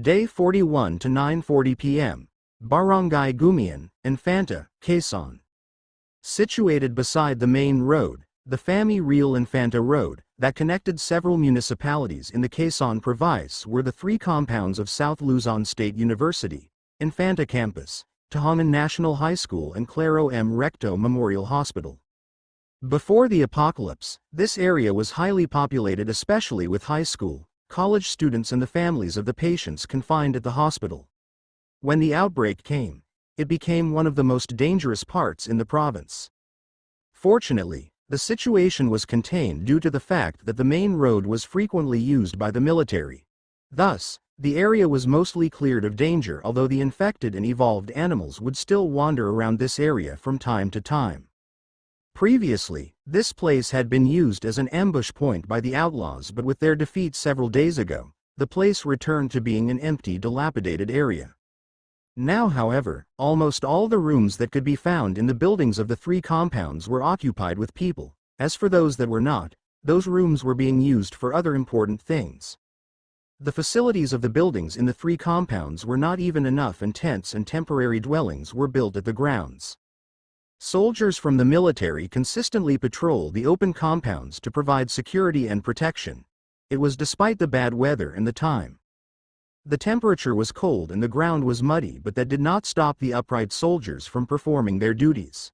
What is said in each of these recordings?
Day 41 to 9:40 p.m. Barangay Gumian, Infanta, Quezon. Situated beside the main road, the Fami Real Infanta Road, that connected several municipalities in the Quezon province were the three compounds of South Luzon State University, Infanta Campus, Tahangan National High School and Claro M. Recto Memorial Hospital. Before the apocalypse, this area was highly populated, especially with high school, college students and the families of the patients confined at the hospital. When the outbreak came, it became one of the most dangerous parts in the province. Fortunately, the situation was contained due to the fact that the main road was frequently used by the military. Thus, the area was mostly cleared of danger, although the infected and evolved animals would still wander around this area from time to time. Previously, this place had been used as an ambush point by the outlaws, but with their defeat several days ago, the place returned to being an empty, dilapidated area. Now, however, almost all the rooms that could be found in the buildings of the three compounds were occupied with people. As for those that were not, those rooms were being used for other important things. The facilities of the buildings in the three compounds were not even enough, and tents and temporary dwellings were built at the grounds. Soldiers from the military consistently patrol the open compounds to provide security and protection. It was despite the bad weather and the time. The temperature was cold and the ground was muddy, but that did not stop the upright soldiers from performing their duties.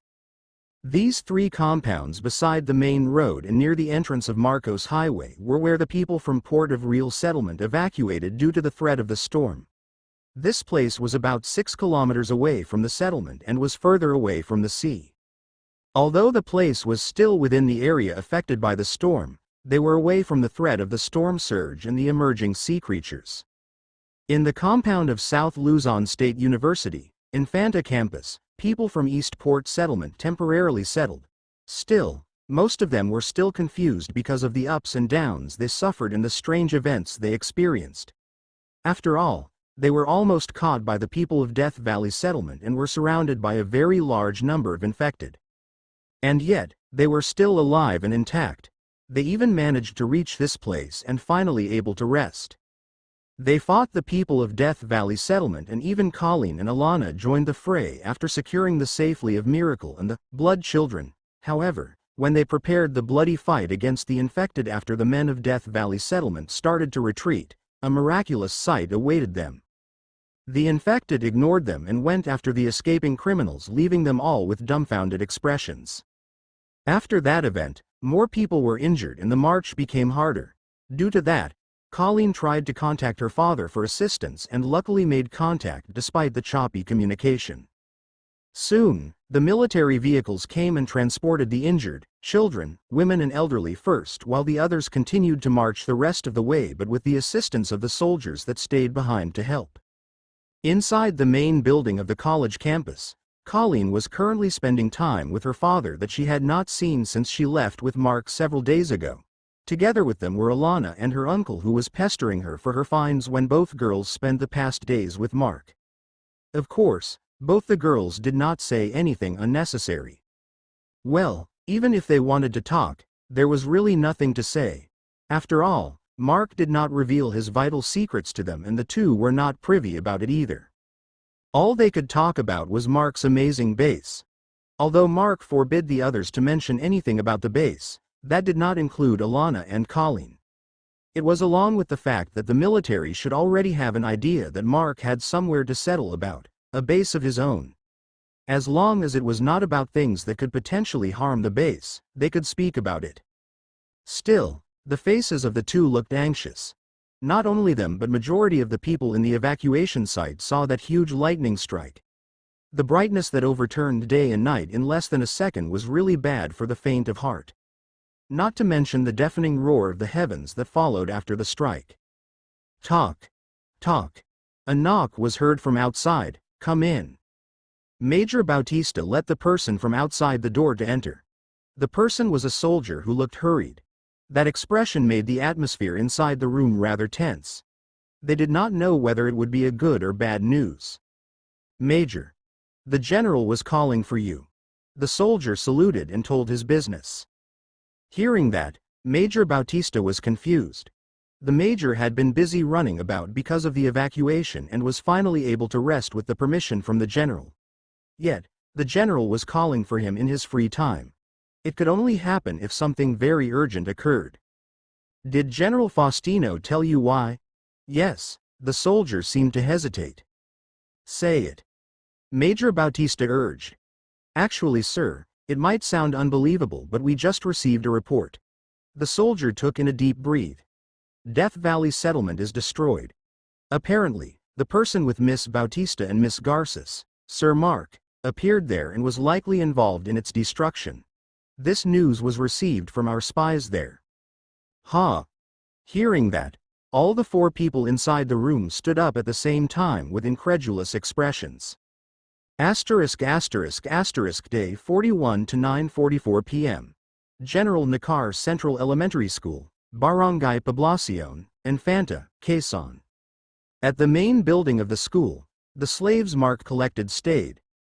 These three compounds beside the main road and near the entrance of Marcos Highway were where the people from Port of Real Settlement evacuated due to the threat of the storm. This place was about 6 kilometers away from the settlement and was further away from the sea. Although the place was still within the area affected by the storm, they were away from the threat of the storm surge and the emerging sea creatures. In the compound of South Luzon State University, Infanta Campus, people from East Port Settlement temporarily settled. Still, most of them were still confused because of the ups and downs they suffered and the strange events they experienced. After all, they were almost caught by the people of Death Valley Settlement and were surrounded by a very large number of infected. And yet, they were still alive and intact. They even managed to reach this place and finally able to rest. They fought the people of Death Valley Settlement, and even Colleen and Alana joined the fray after securing the safety of Miracle and the Blood Children. However, when they prepared the bloody fight against the infected after the men of Death Valley Settlement started to retreat, a miraculous sight awaited them. The infected ignored them and went after the escaping criminals, leaving them all with dumbfounded expressions. After that event, more people were injured and the march became harder. Due to that, Colleen tried to contact her father for assistance and luckily made contact despite the choppy communication. Soon, the military vehicles came and transported the injured, children, women and elderly first, while the others continued to march the rest of the way, but with the assistance of the soldiers that stayed behind to help. Inside the main building of the college campus, Colleen was currently spending time with her father that she had not seen since she left with Mark several days ago. Together with them were Alana and her uncle, who was pestering her for her fines when both girls spent the past days with Mark. Of course, both the girls did not say anything unnecessary. Well, even if they wanted to talk, there was really nothing to say. After all, Mark did not reveal his vital secrets to them, and the two were not privy about it either. All they could talk about was Mark's amazing base. Although Mark forbid the others to mention anything about the base, that did not include Alana and Colleen. It was along with the fact that the military should already have an idea that Mark had somewhere to settle about, a base of his own. As long as it was not about things that could potentially harm the base, they could speak about it. Still, the faces of the two looked anxious. Not only them, but majority of the people in the evacuation site saw that huge lightning strike. The brightness that overturned day and night in less than a second was really bad for the faint of heart. Not to mention the deafening roar of the heavens that followed after the strike. Talk. Talk. A knock was heard from outside. Come in. Major Bautista let the person from outside the door to enter. The person was a soldier who looked hurried. That expression made the atmosphere inside the room rather tense. They did not know whether it would be a good or bad news. Major. The general was calling for you. The soldier saluted and told his business. Hearing that, Major Bautista was confused. The major had been busy running about because of the evacuation and was finally able to rest with the permission from the general. Yet, the general was calling for him in his free time. It could only happen if something very urgent occurred. Did General Faustino tell you why? Yes, the soldier seemed to hesitate. Say it. Major Bautista urged. Actually, sir, it might sound unbelievable, but we just received a report. The soldier took in a deep breath. Death Valley settlement is destroyed. Apparently, the person with Miss Bautista and Miss Garces, Sir Mark, appeared there and was likely involved in its destruction. This news was received from our spies there. Ha! Hearing that, all the 4 people inside the room stood up at the same time with incredulous expressions. Day 41 to 9:44 p.m. General Nakar Central Elementary School, Barangay Poblacion, Infanta, Quezon. At the main building of the school, the slaves Mark collected stayed.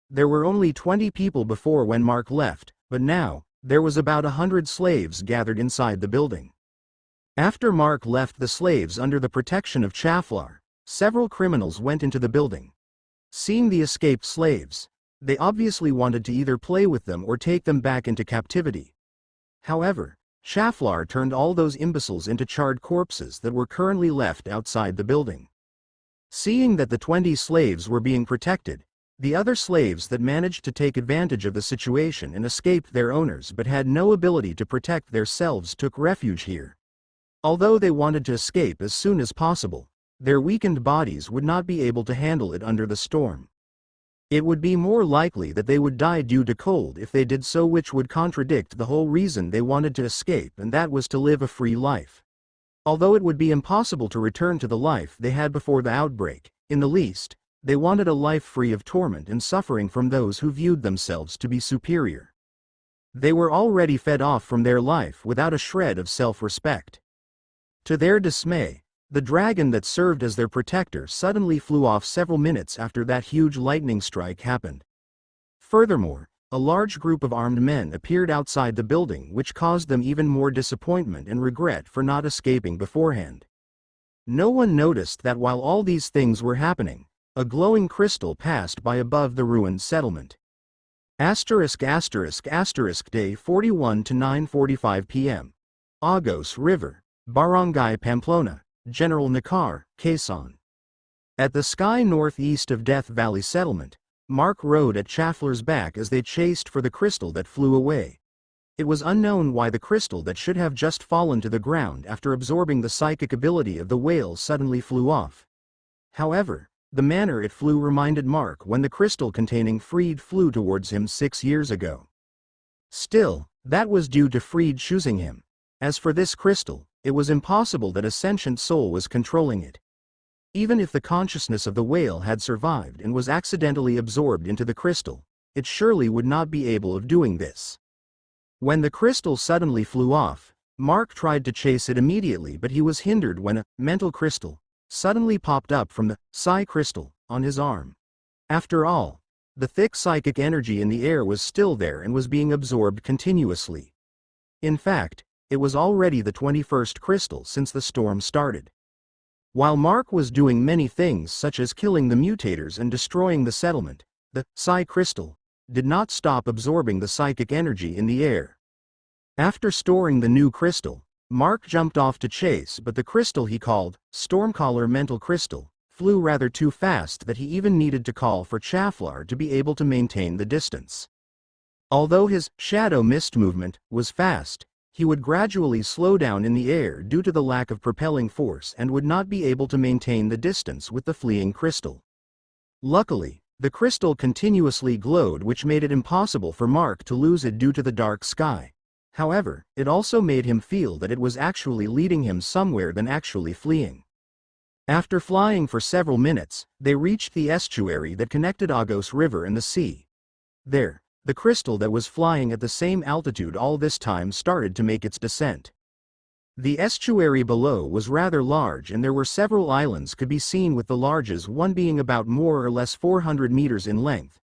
There were only 20 people before when Mark left, but now, there was about 100 slaves gathered inside the building. After Mark left the slaves under the protection of Chaflar, several criminals went into the building. Seeing the escaped slaves, they obviously wanted to either play with them or take them back into captivity. However, Chaflar turned all those imbeciles into charred corpses that were currently left outside the building. Seeing that the 20 slaves were being protected, the other slaves that managed to take advantage of the situation and escaped their owners but had no ability to protect themselves took refuge here. Although they wanted to escape as soon as possible, their weakened bodies would not be able to handle it under the storm. It would be more likely that they would die due to cold if they did so, which would contradict the whole reason they wanted to escape, and that was to live a free life. Although it would be impossible to return to the life they had before the outbreak, in the least, they wanted a life free of torment and suffering from those who viewed themselves to be superior. They were already fed off from their life without a shred of self-respect. To their dismay, the dragon that served as their protector suddenly flew off several minutes after that huge lightning strike happened. Furthermore, a large group of armed men appeared outside the building, which caused them even more disappointment and regret for not escaping beforehand. No one noticed that while all these things were happening, a glowing crystal passed by above the ruined settlement. Day 41 to 9:45 p.m. Agos River, Barangay Pamplona, General Nakar, Quezon. At the sky northeast of Death Valley settlement, Mark rode at Chaflar's back as they chased for the crystal that flew away. It was unknown why the crystal that should have just fallen to the ground after absorbing the psychic ability of the whale suddenly flew off. However, the manner it flew reminded Mark when the crystal containing Freed flew towards him 6 years ago. Still, that was due to Freed choosing him. As for this crystal, it was impossible that a sentient soul was controlling it. Even if the consciousness of the whale had survived and was accidentally absorbed into the crystal, it surely would not be able of doing this. When the crystal suddenly flew off, Mark tried to chase it immediately, but he was hindered when a mental crystal suddenly popped up from the psi crystal on his arm. After all, the thick psychic energy in the air was still there and was being absorbed continuously. In fact, it was already the 21st crystal since the storm started. While Mark was doing many things such as killing the mutators and destroying the settlement, the psi crystal did not stop absorbing the psychic energy in the air. After storing the new crystal, Mark jumped off to chase, but the crystal he called Stormcaller Mental Crystal flew rather too fast that he even needed to call for Chaflar to be able to maintain the distance. Although his shadow mist movement was fast, he would gradually slow down in the air due to the lack of propelling force and would not be able to maintain the distance with the fleeing crystal. Luckily, the crystal continuously glowed, which made it impossible for Mark to lose it due to the dark sky. However, it also made him feel that it was actually leading him somewhere than actually fleeing. After flying for several minutes, they reached the estuary that connected Agos River and the sea. There, the crystal that was flying at the same altitude all this time started to make its descent. The estuary below was rather large and there were several islands could be seen, with the largest one being about more or less 400 meters in length.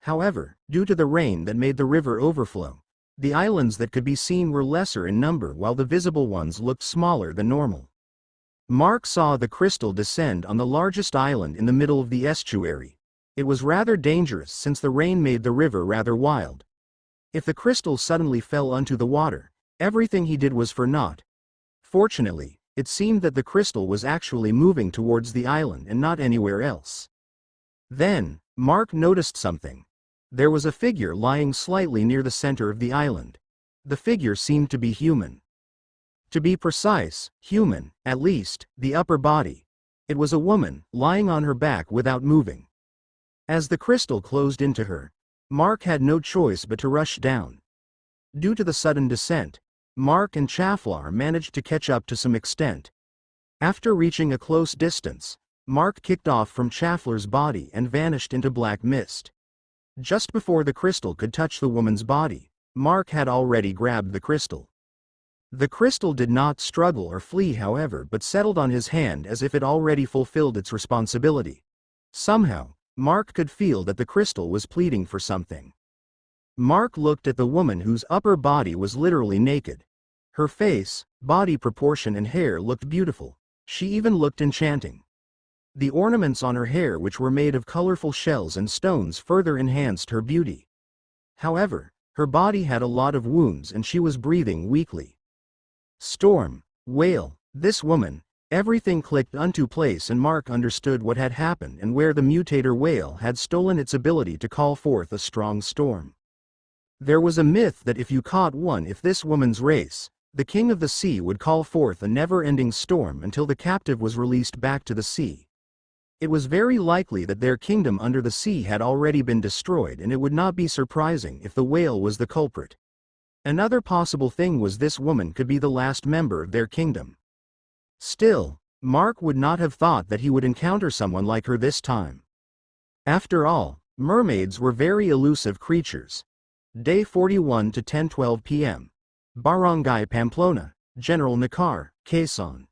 However, due to the rain that made the river overflow, the islands that could be seen were lesser in number while the visible ones looked smaller than normal. Mark saw the crystal descend on the largest island in the middle of the estuary. It was rather dangerous since the rain made the river rather wild. If the crystal suddenly fell onto the water, everything he did was for naught. Fortunately, it seemed that the crystal was actually moving towards the island and not anywhere else. Then, Mark noticed something. There was a figure lying slightly near the center of the island. The figure seemed to be human. To be precise, human, at least, the upper body. It was a woman, lying on her back without moving. As the crystal closed into her, Mark had no choice but to rush down. Due to the sudden descent, Mark and Chaflar managed to catch up to some extent. After reaching a close distance, Mark kicked off from Chaflar's body and vanished into black mist. Just before the crystal could touch the woman's body, Mark had already grabbed the crystal. The crystal did not struggle or flee, however, but settled on his hand as if it already fulfilled its responsibility. Somehow, Mark could feel that the crystal was pleading for something. Mark looked at the woman whose upper body was literally naked. Her face, body proportion and hair looked beautiful. She even looked enchanting. The ornaments on her hair, which were made of colorful shells and stones, further enhanced her beauty. However, her body had a lot of wounds and she was breathing weakly. Storm, whale, this woman, everything clicked into place and Mark understood what had happened and where the mutator whale had stolen its ability to call forth a strong storm. There was a myth that if you caught one of this woman's race, the king of the sea would call forth a never-ending storm until the captive was released back to the sea. It was very likely that their kingdom under the sea had already been destroyed, and it would not be surprising if the whale was the culprit. Another possible thing was this woman could be the last member of their kingdom. Still, Mark would not have thought that he would encounter someone like her this time. After all, mermaids were very elusive creatures. Day 41 to 10:12 p.m. Barangay Pamplona, General Nakar, Quezon.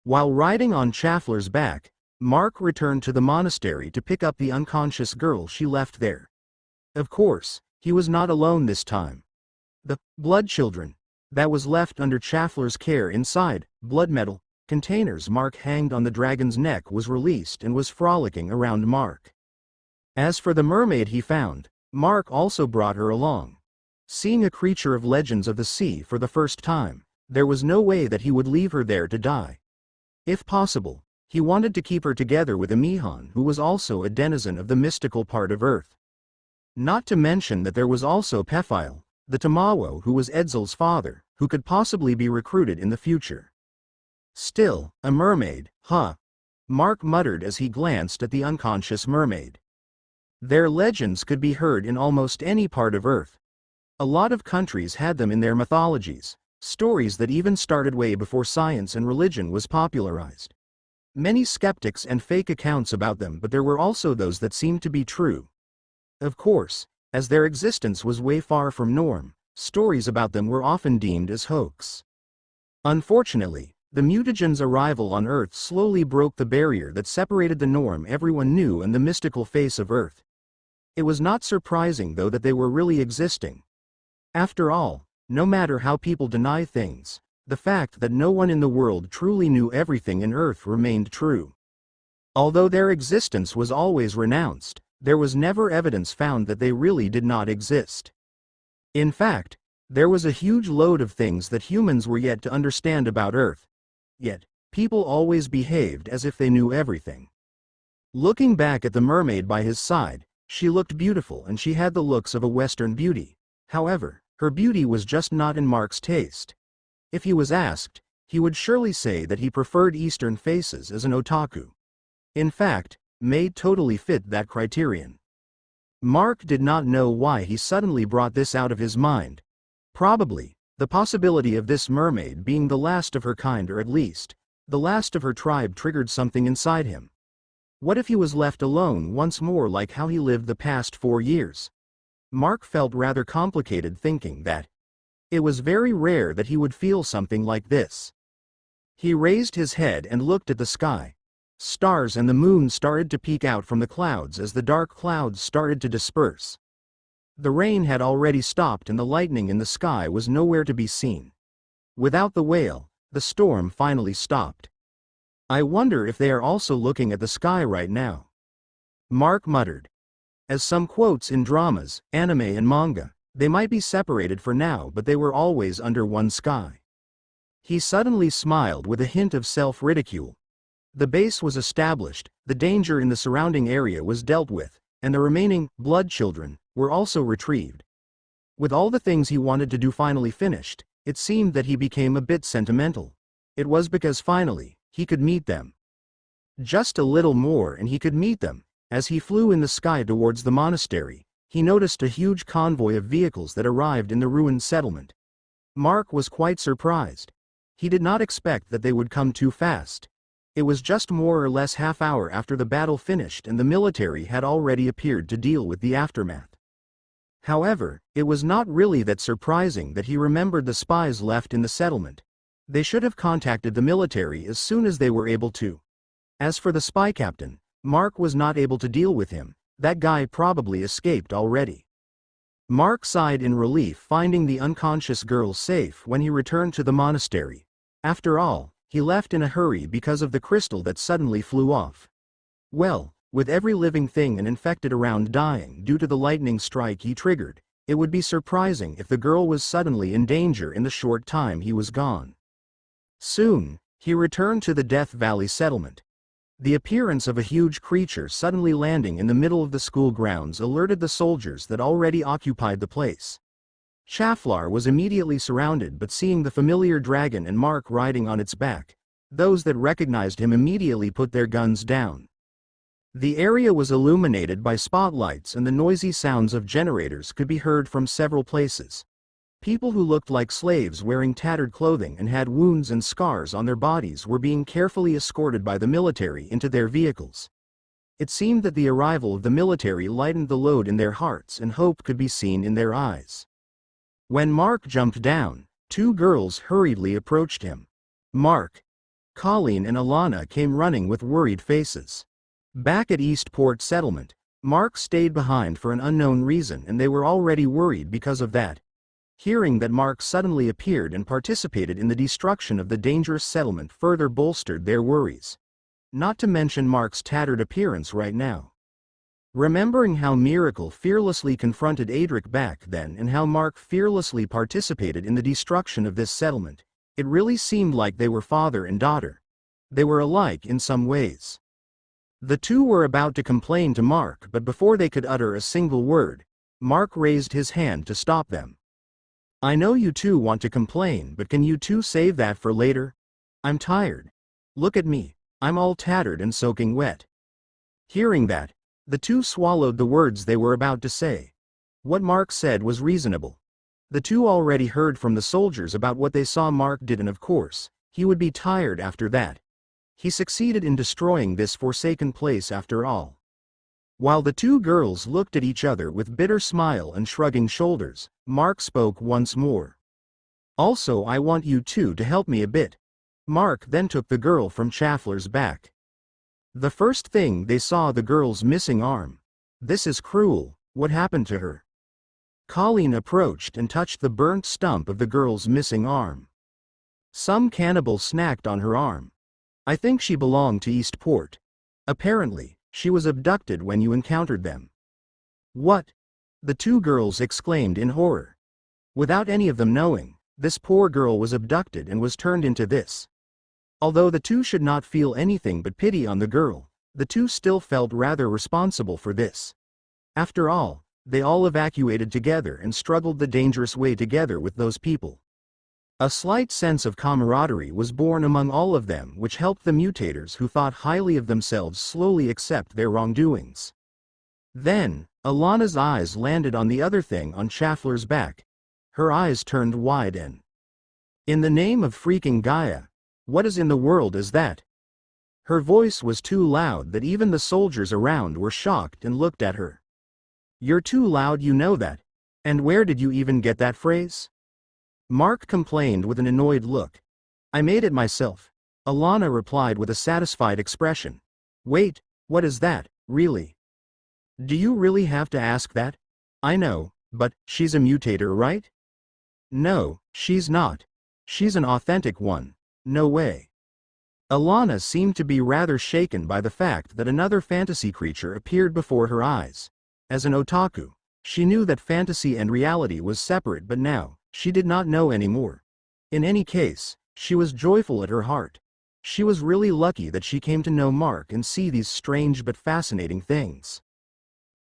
While riding on Chaflar's back, Mark returned to the monastery to pick up the unconscious girl she left there. Of course, he was not alone this time. The blood children that was left under Chaflar's care inside blood metal containers Mark hanged on the dragon's neck was released and was frolicking around Mark. As for the mermaid he found, Mark also brought her along. Seeing a creature of legends of the sea for the first time, there was no way that he would leave her there to die. If possible, he wanted to keep her together with Amihan, who was also a denizen of the mystical part of Earth. Not to mention that there was also Pephile, the Tamawo, who was Edzel's father, who could possibly be recruited in the future. Still, a mermaid, huh? Mark muttered as he glanced at the unconscious mermaid. Their legends could be heard in almost any part of Earth. A lot of countries had them in their mythologies, stories that even started way before science and religion was popularized. Many skeptics and fake accounts about them, but there were also those that seemed to be true. Of course, as their existence was way far from norm, stories about them were often deemed as hoax. Unfortunately, the mutagen's arrival on Earth slowly broke the barrier that separated the norm everyone knew and the mystical face of Earth. It was not surprising though that they were really existing. After all, no matter how people deny things, the fact that no one in the world truly knew everything in Earth remained true. Although their existence was always renounced, there was never evidence found that they really did not exist. In fact, there was a huge load of things that humans were yet to understand about Earth. Yet, people always behaved as if they knew everything. Looking back at the mermaid by his side, she looked beautiful and she had the looks of a Western beauty. However, her beauty was just not in Mark's taste. If he was asked, he would surely say that he preferred Eastern faces as an otaku. In fact, May totally fit that criterion. Mark did not know why he suddenly brought this out of his mind. Probably, the possibility of this mermaid being the last of her kind, or at least, the last of her tribe, triggered something inside him. What if he was left alone once more like how he lived the past 4 years? Mark felt rather complicated thinking that it was very rare that he would feel something like this. He raised his head and looked at the sky. Stars and the moon started to peek out from the clouds as the dark clouds started to disperse. The rain had already stopped and the lightning in the sky was nowhere to be seen. Without the whale, the storm finally stopped. I wonder if they are also looking at the sky right now. Mark muttered. As some quotes in dramas, anime and manga, they might be separated for now, but they were always under one sky. He suddenly smiled with a hint of self-ridicule. The base was established, the danger in the surrounding area was dealt with, and the remaining blood children were also retrieved. With all the things he wanted to do finally finished, it seemed that he became a bit sentimental. It was because finally, he could meet them. Just a little more and he could meet them. As he flew in the sky towards the monastery, he noticed a huge convoy of vehicles that arrived in the ruined settlement. Mark was quite surprised. He did not expect that they would come too fast. It was just more or less half-hour after the battle finished and the military had already appeared to deal with the aftermath. However, it was not really that surprising that he remembered the spies left in the settlement. They should have contacted the military as soon as they were able to. As for the spy captain, Mark was not able to deal with him. That guy probably escaped already. Mark sighed in relief finding the unconscious girl safe when he returned to the monastery. After all, he left in a hurry because of the crystal that suddenly flew off. Well, with every living thing and infected around dying due to the lightning strike he triggered, it would be surprising if the girl was suddenly in danger in the short time he was gone. Soon, he returned to the Death Valley settlement. The appearance of a huge creature suddenly landing in the middle of the school grounds alerted the soldiers that already occupied the place. Chaflar was immediately surrounded, but seeing the familiar dragon and Mark riding on its back, those that recognized him immediately put their guns down. The area was illuminated by spotlights and the noisy sounds of generators could be heard from several places. People who looked like slaves wearing tattered clothing and had wounds and scars on their bodies were being carefully escorted by the military into their vehicles. It seemed that the arrival of the military lightened the load in their hearts and hope could be seen in their eyes. When Mark jumped down, two girls hurriedly approached him. Mark, Colleen and Alana came running with worried faces. Back at Eastport Settlement, Mark stayed behind for an unknown reason and they were already worried because of that. Hearing that Mark suddenly appeared and participated in the destruction of the dangerous settlement further bolstered their worries. Not to mention Mark's tattered appearance right now. Remembering how Miracle fearlessly confronted Adric back then and how Mark fearlessly participated in the destruction of this settlement, it really seemed like they were father and daughter. They were alike in some ways. The two were about to complain to Mark, but before they could utter a single word, Mark raised his hand to stop them. I know you two want to complain, but can you two save that for later? I'm tired. Look at me, I'm all tattered and soaking wet. Hearing that, the two swallowed the words they were about to say. What Mark said was reasonable. The two already heard from the soldiers about what they saw Mark did and of course, he would be tired after that. He succeeded in destroying this forsaken place after all. While the two girls looked at each other with bitter smile and shrugging shoulders, Mark spoke once more. Also, I want you two to help me a bit. Mark then took the girl from Chaflar's back. The first thing they saw the girl's missing arm. This is cruel, what happened to her? Colleen approached and touched the burnt stump of the girl's missing arm. Some cannibal snacked on her arm. I think she belonged to Eastport. Apparently, she was abducted when you encountered them. What? The two girls exclaimed in horror. Without any of them knowing, this poor girl was abducted and was turned into this. Although the two should not feel anything but pity on the girl, the two still felt rather responsible for this. After all, they all evacuated together and struggled the dangerous way together with those people. A slight sense of camaraderie was born among all of them, which helped the mutators who thought highly of themselves slowly accept their wrongdoings. Then, Alana's eyes landed on the other thing on Chaflar's back. Her eyes turned wide and, in the name of freaking Gaia, what is in the world is that? Her voice was too loud that even the soldiers around were shocked and looked at her. You're too loud, you know that. And where did you even get that phrase? Mark complained with an annoyed look. I made it myself. Alana replied with a satisfied expression. Wait, what is that, really? Do you really have to ask that? I know, but she's a mutator, right? No, she's not. She's an authentic one. No way. Alana seemed to be rather shaken by the fact that another fantasy creature appeared before her eyes. As an otaku, she knew that fantasy and reality was separate, but now, she did not know anymore. In any case, she was joyful at her heart. She was really lucky that she came to know Mark and see these strange but fascinating things.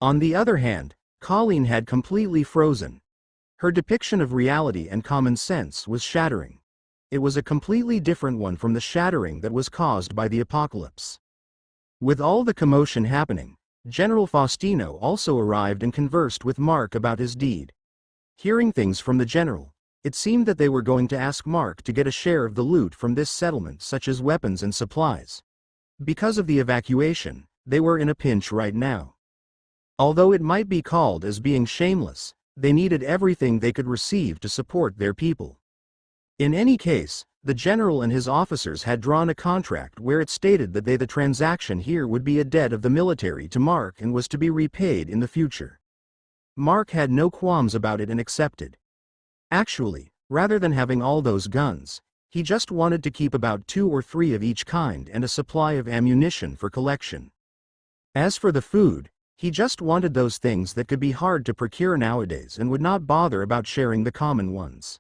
On the other hand, Colleen had completely frozen. Her depiction of reality and common sense was shattering. It was a completely different one from the shattering that was caused by the apocalypse. With all the commotion happening, General Faustino also arrived and conversed with Mark about his deed. Hearing things from the general, it seemed that they were going to ask Mark to get a share of the loot from this settlement, such as weapons and supplies. Because of the evacuation, they were in a pinch right now. Although it might be called as being shameless, they needed everything they could receive to support their people. In any case, the general and his officers had drawn a contract where it stated that the transaction here would be a debt of the military to Mark and was to be repaid in the future. Mark had no qualms about it and accepted. Actually, rather than having all those guns, he just wanted to keep about 2 or 3 of each kind and a supply of ammunition for collection. As for the food, he just wanted those things that could be hard to procure nowadays and would not bother about sharing the common ones.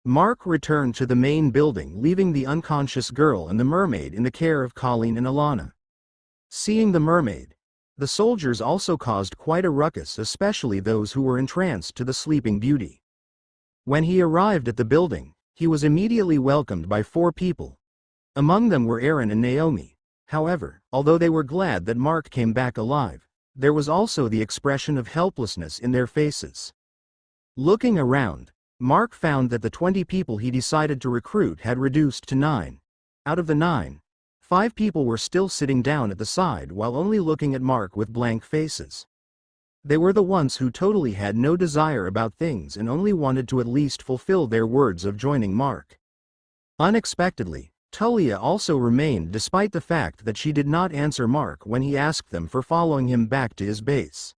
Mark returned to the main building, leaving the unconscious girl and the mermaid in the care of Colleen and Alana. Seeing the mermaid, the soldiers also caused quite a ruckus, especially those who were entranced to the sleeping beauty. When he arrived at the building, he was immediately welcomed by 4 people. Among them were Aaron and Naomi. However, although they were glad that Mark came back alive, there was also the expression of helplessness in their faces. Looking around, Mark found that the 20 people he decided to recruit had reduced to 9. Out of the 9, 5 people were still sitting down at the side while only looking at Mark with blank faces. They were the ones who totally had no desire about things and only wanted to at least fulfill their words of joining Mark. Unexpectedly, Tulia also remained despite the fact that she did not answer Mark when he asked them for following him back to his base.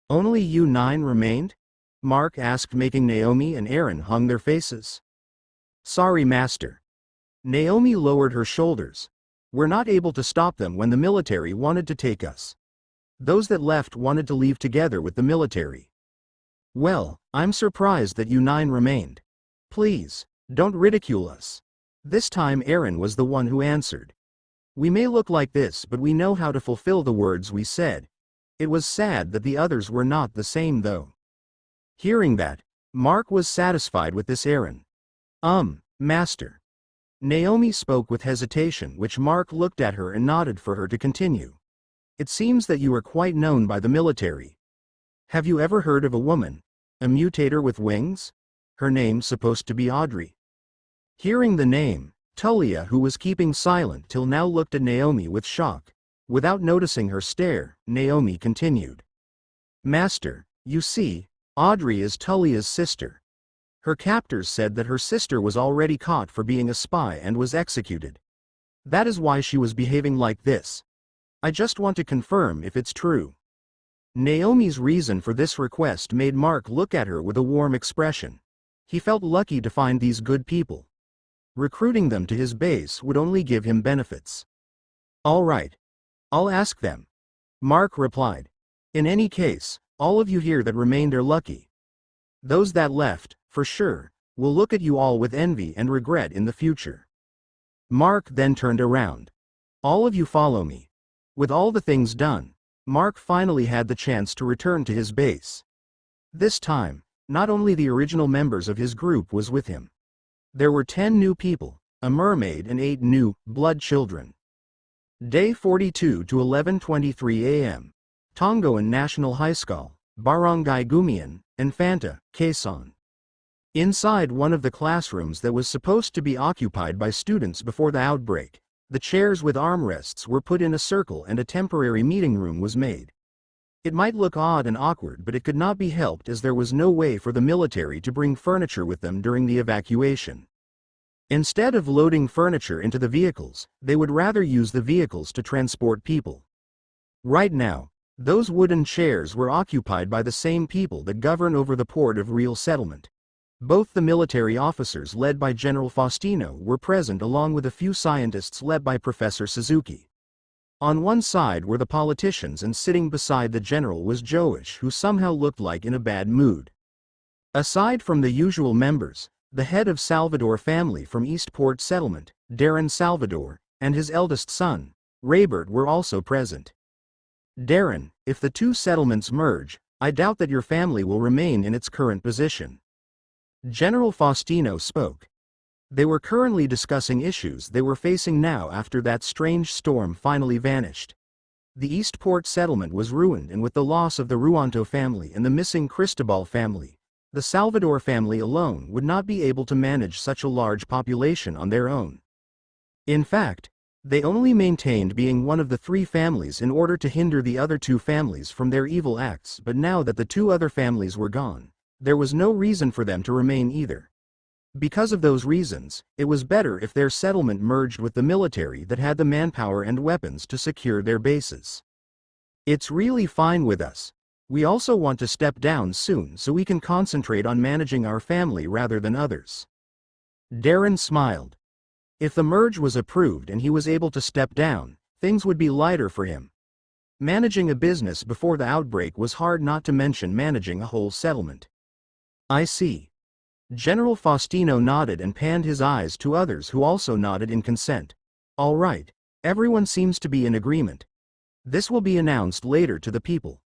Only you 9 remained? Mark asked, making Naomi and Aaron hung their faces. Sorry, Master. Naomi lowered her shoulders. We're not able to stop them when the military wanted to take us. Those that left wanted to leave together with the military. Well, I'm surprised that you 9 remained. Please, don't ridicule us. This time Aaron was the one who answered. We may look like this, but we know how to fulfill the words we said. It was sad that the others were not the same though. Hearing that, Mark was satisfied with this Aaron. Master. Naomi spoke with hesitation, which Mark looked at her and nodded for her to continue. It seems that you are quite known by the military. Have you ever heard of a woman, a mutator with wings? Her name's supposed to be Audrey. Hearing the name, Tulia, who was keeping silent till now, looked at Naomi with shock. Without noticing her stare, Naomi continued. Master, you see, Audrey is Tulia's sister. Her captors said that her sister was already caught for being a spy and was executed. That is why she was behaving like this. I just want to confirm if it's true. Naomi's reason for this request made Mark look at her with a warm expression. He felt lucky to find these good people. Recruiting them to his base would only give him benefits. All right. I'll ask them. Mark replied. In any case, all of you here that remained are lucky. Those that left, for sure, will look at you all with envy and regret in the future. Mark then turned around. All of you follow me. With all the things done, Mark finally had the chance to return to his base. This time, not only the original members of his group was with him. There were 10 new people, a mermaid and 8 new, blood children. Day 42 to 11:23 a.m. Tongoan National High School, Barangay Gumian, Infanta, Quezon. Inside one of the classrooms that was supposed to be occupied by students before the outbreak, the chairs with armrests were put in a circle and a temporary meeting room was made. It might look odd and awkward, but it could not be helped as there was no way for the military to bring furniture with them during the evacuation. Instead of loading furniture into the vehicles, they would rather use the vehicles to transport people. Right now, those wooden chairs were occupied by the same people that govern over the port of Real Settlement. Both the military officers led by General Faustino were present along with a few scientists led by Professor Suzuki. On one side were the politicians and sitting beside the general was Joish, who somehow looked like in a bad mood. Aside from the usual members, the head of Salvador family from Eastport Settlement, Darren Salvador, and his eldest son, Raybert, were also present. Darren, if the two settlements merge, I doubt that your family will remain in its current position. General Faustino spoke. They were currently discussing issues they were facing now after that strange storm finally vanished. The Eastport settlement was ruined, and with the loss of the Ruanto family and the missing Cristobal family, the Salvador family alone would not be able to manage such a large population on their own. In fact, they only maintained being one of the three families in order to hinder the other two families from their evil acts, but now that the two other families were gone, there was no reason for them to remain either. Because of those reasons, it was better if their settlement merged with the military that had the manpower and weapons to secure their bases. It's really fine with us. We also want to step down soon so we can concentrate on managing our family rather than others. Darren smiled. If the merge was approved and he was able to step down, things would be lighter for him. Managing a business before the outbreak was hard, not to mention managing a whole settlement. I see. General Faustino nodded and panned his eyes to others who also nodded in consent. All right, everyone seems to be in agreement. This will be announced later to the people.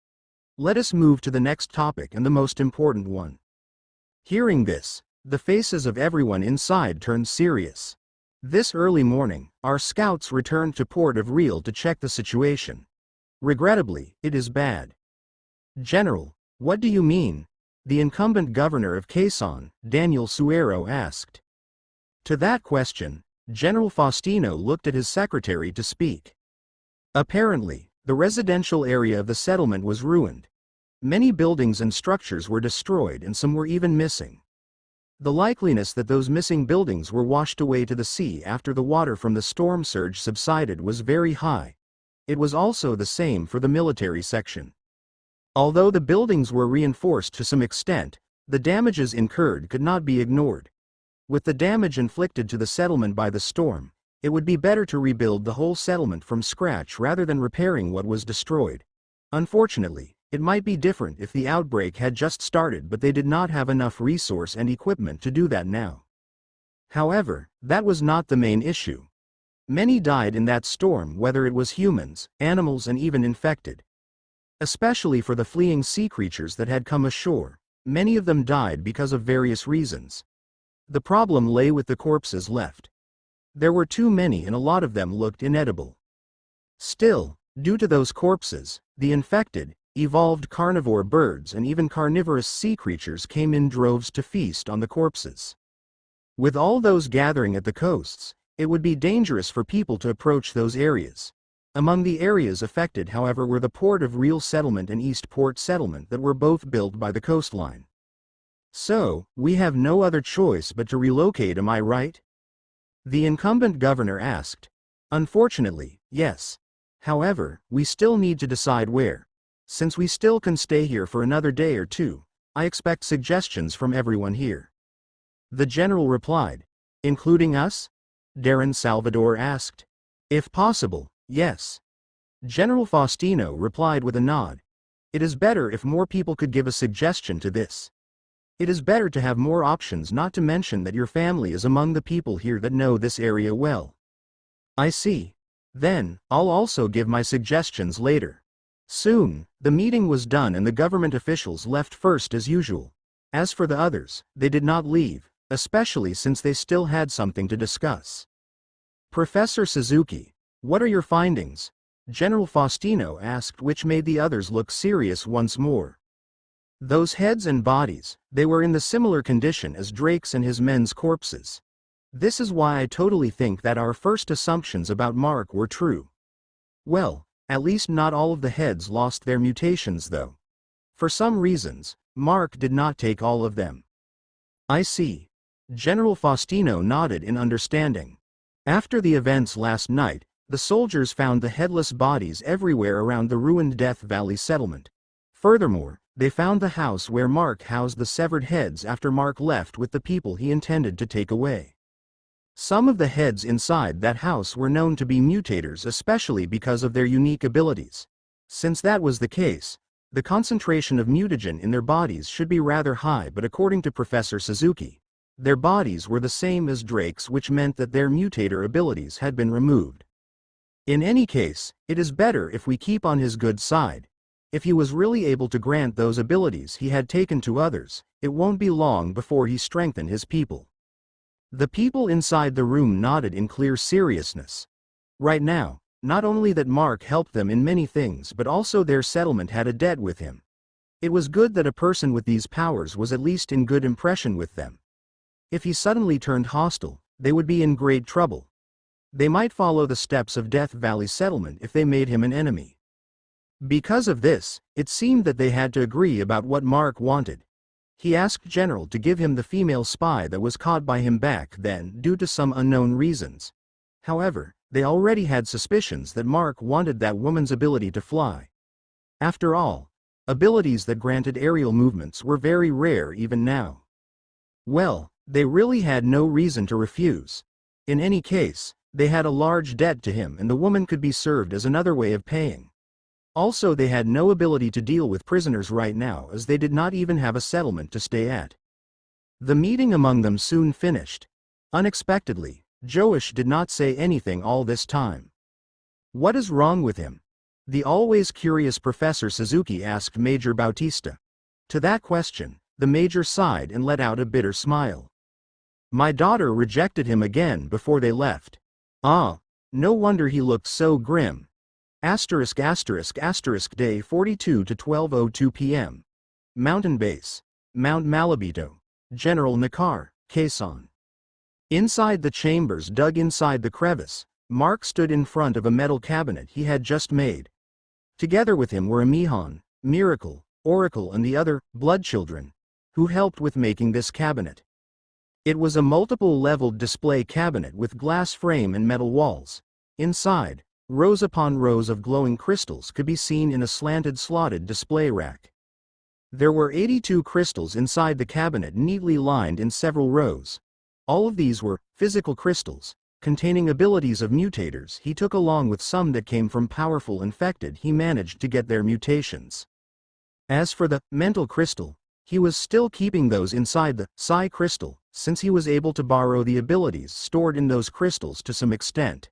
Let us move to the next topic and the most important one. Hearing this, the faces of everyone inside turned serious. This early morning, our scouts returned to Port of Real to check the situation. Regrettably, it is bad. General, what do you mean? The incumbent governor of Quezon, Daniel Suero, asked. To that question, General Faustino looked at his secretary to speak. Apparently, the residential area of the settlement was ruined. Many buildings and structures were destroyed and some were even missing. The likeliness that those missing buildings were washed away to the sea after the water from the storm surge subsided was very high. It was also the same for the military section. Although the buildings were reinforced to some extent, the damages incurred could not be ignored. With the damage inflicted to the settlement by the storm, it would be better to rebuild the whole settlement from scratch rather than repairing what was destroyed. Unfortunately, it might be different if the outbreak had just started, but they did not have enough resource and equipment to do that now. However, that was not the main issue. Many died in that storm, whether it was humans, animals, and even infected. Especially for the fleeing sea creatures that had come ashore, many of them died because of various reasons. The problem lay with the corpses left. There were too many and a lot of them looked inedible. Still, due to those corpses, the infected, evolved carnivore birds and even carnivorous sea creatures came in droves to feast on the corpses. With all those gathering at the coasts, it would be dangerous for people to approach those areas. Among the areas affected, however, were the Port of Real Settlement and Eastport Settlement that were both built by the coastline. So, we have no other choice but to relocate, am I right? The incumbent governor asked. Unfortunately, yes. However, we still need to decide where. Since we still can stay here for another day or two, I expect suggestions from everyone here. The general replied. Including us? Darren Salvador asked. If possible, yes. General Faustino replied with a nod. It is better if more people could give a suggestion to this. It is better to have more options, not to mention that your family is among the people here that know this area well. I see. Then, I'll also give my suggestions later. Soon, the meeting was done and the government officials left first as usual. As for the others, they did not leave, especially since they still had something to discuss. Professor Suzuki, what are your findings? General Faustino asked, which made the others look serious once more. Those heads and bodies, they were in the similar condition as Drake's and his men's corpses. This is why I totally think that our first assumptions about Mark were true. Well, at least not all of the heads lost their mutations though. For some reasons, Mark did not take all of them. I see. General Faustino nodded in understanding. After the events last night, the soldiers found the headless bodies everywhere around the ruined Death Valley settlement. Furthermore, They found the house where Mark housed the severed heads after Mark left with the people he intended to take away. Some of the heads inside that house were known to be mutators, especially because of their unique abilities. Since that was the case, the concentration of mutagen in their bodies should be rather high, but according to Professor Suzuki, their bodies were the same as Drake's, which meant that their mutator abilities had been removed. In any case, it is better if we keep on his good side. If he was really able to grant those abilities he had taken to others, it won't be long before he strengthened his people. The people inside the room nodded in clear seriousness. Right now, not only that Mark helped them in many things, but also their settlement had a debt with him. It was good that a person with these powers was at least in good impression with them. If he suddenly turned hostile, they would be in great trouble. They might follow the steps of Death Valley settlement if they made him an enemy. Because of this, it seemed that they had to agree about what Mark wanted. He asked General to give him the female spy that was caught by him back then due to some unknown reasons. However, they already had suspicions that Mark wanted that woman's ability to fly. After all, abilities that granted aerial movements were very rare even now. Well, they really had no reason to refuse. In any case, they had a large debt to him, and the woman could be served as another way of paying. Also, they had no ability to deal with prisoners right now, as they did not even have a settlement to stay at. The meeting among them soon finished. Unexpectedly, Joash did not say anything all this time. What is wrong with him? The always curious Professor Suzuki asked Major Bautista. To that question, the Major sighed and let out a bitter smile. My daughter rejected him again before they left. Ah, no wonder he looked so grim. Asterisk asterisk asterisk day 42 to 12:02 p.m. Mountain Base, Mount Malabito, General Nakar, Quezon. Inside the chambers dug inside the crevice, Mark stood in front of a metal cabinet he had just made. Together with him were Amihan, Miracle, Oracle and the other blood children, who helped with making this cabinet. It was a multiple-leveled display cabinet with glass frame and metal walls. Inside, rows upon rows of glowing crystals could be seen in a slanted slotted display rack. There were 82 crystals inside the cabinet, neatly lined in several rows. All of these were physical crystals, containing abilities of mutators he took, along with some that came from powerful infected he managed to get their mutations. As for the mental crystal, he was still keeping those inside the psi crystal, since he was able to borrow the abilities stored in those crystals to some extent.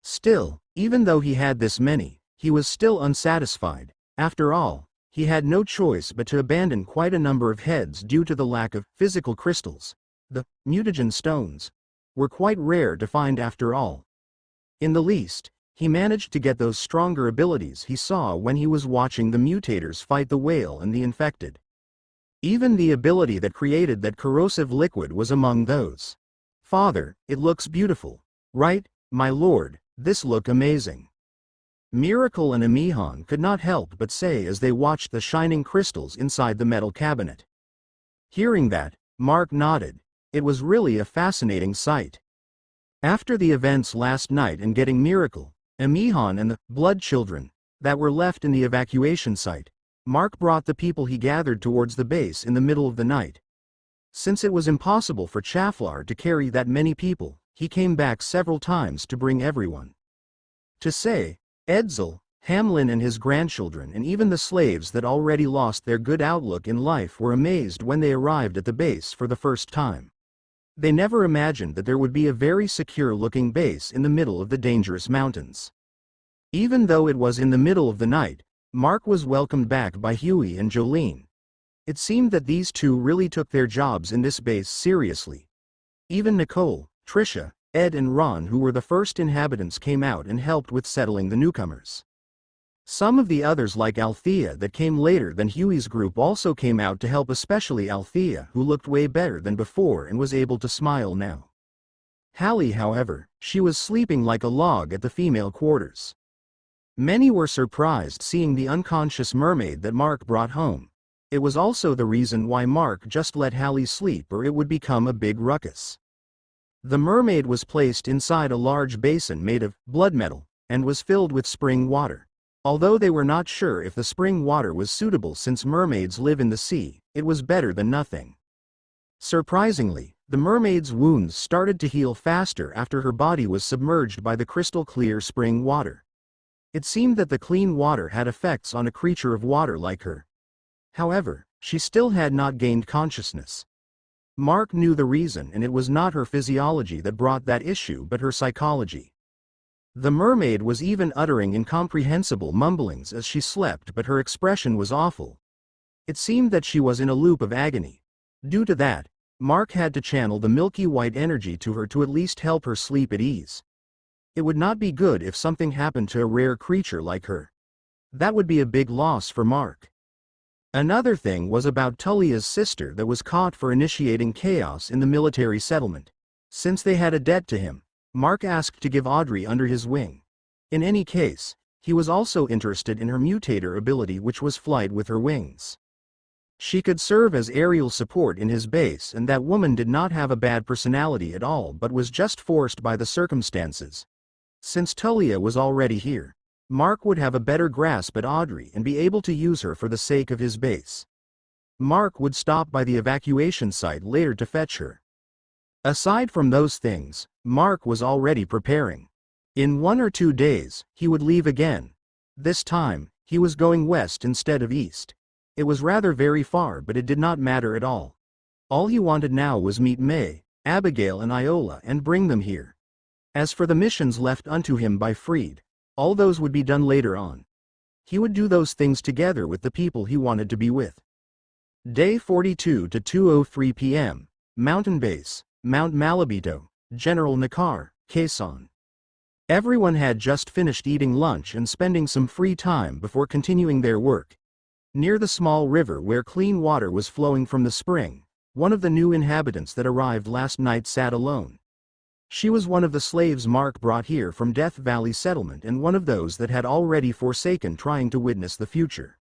Still, even though he had this many, he was still unsatisfied. After all, he had no choice but to abandon quite a number of heads due to the lack of physical crystals. The mutagen stones were quite rare to find after all. In the least, he managed to get those stronger abilities he saw when he was watching the mutators fight the whale and the infected. Even the ability that created that corrosive liquid was among those. Father, it looks beautiful. Right, my lord, this look amazing. Miracle and Amihan could not help but say as they watched the shining crystals inside the metal cabinet. Hearing that, Mark nodded. It was really a fascinating sight. After the events last night and getting Miracle, Amihan and the blood children that were left in the evacuation site, Mark brought the people he gathered towards the base in the middle of the night. Since it was impossible for Chaflar to carry that many people, he came back several times to bring everyone. To say, Edsel, Hamlin and his grandchildren and even the slaves that already lost their good outlook in life were amazed when they arrived at the base for the first time. They never imagined that there would be a very secure-looking base in the middle of the dangerous mountains. Even though it was in the middle of the night, Mark was welcomed back by Huey and Jolene. It seemed that these two really took their jobs in this base seriously. Even Nicole, Trisha, Ed and Ron, who were the first inhabitants, came out and helped with settling the newcomers. Some of the others, like Althea that came later than Huey's group, also came out to help, especially Althea, who looked way better than before and was able to smile now. Hallie, however, she was sleeping like a log at the female quarters. Many were surprised seeing the unconscious mermaid that Mark brought home. It was also the reason why Mark just let Hallie sleep, or it would become a big ruckus. The mermaid was placed inside a large basin made of blood metal, and was filled with spring water. Although they were not sure if the spring water was suitable since mermaids live in the sea, it was better than nothing. Surprisingly, the mermaid's wounds started to heal faster after her body was submerged by the crystal-clear spring water. It seemed that the clean water had effects on a creature of water like her. However, she still had not gained consciousness. Mark knew the reason, and it was not her physiology that brought that issue but her psychology. The mermaid was even uttering incomprehensible mumblings as she slept, but her expression was awful. It seemed that she was in a loop of agony. Due to that, Mark had to channel the milky white energy to her to at least help her sleep at ease. It would not be good if something happened to a rare creature like her. That would be a big loss for Mark. Another thing was about Tullia's sister that was caught for initiating chaos in the military settlement. Since they had a debt to him, Mark asked to give Audrey under his wing. In any case, he was also interested in her mutator ability, which was flight with her wings. She could serve as aerial support in his base, and that woman did not have a bad personality at all but was just forced by the circumstances. Since Tullia was already here, Mark would have a better grasp at Audrey and be able to use her for the sake of his base. Mark would stop by the evacuation site later to fetch her. Aside from those things, Mark was already preparing. In 1 or 2 days, he would leave again. This time, he was going west instead of east. It was rather very far, but it did not matter at all. All he wanted now was meet May, Abigail and Iola and bring them here. As for the missions left unto him by Freed, all those would be done later on. He would do those things together with the people he wanted to be with. Day 42 to 2:03 p.m., Mountain Base, Mount Malabito, General Nakar, Quezon. Everyone had just finished eating lunch and spending some free time before continuing their work. Near the small river where clean water was flowing from the spring, one of the new inhabitants that arrived last night sat alone. She was one of the slaves Mark brought here from Death Valley Settlement and one of those that had already forsaken trying to witness the future.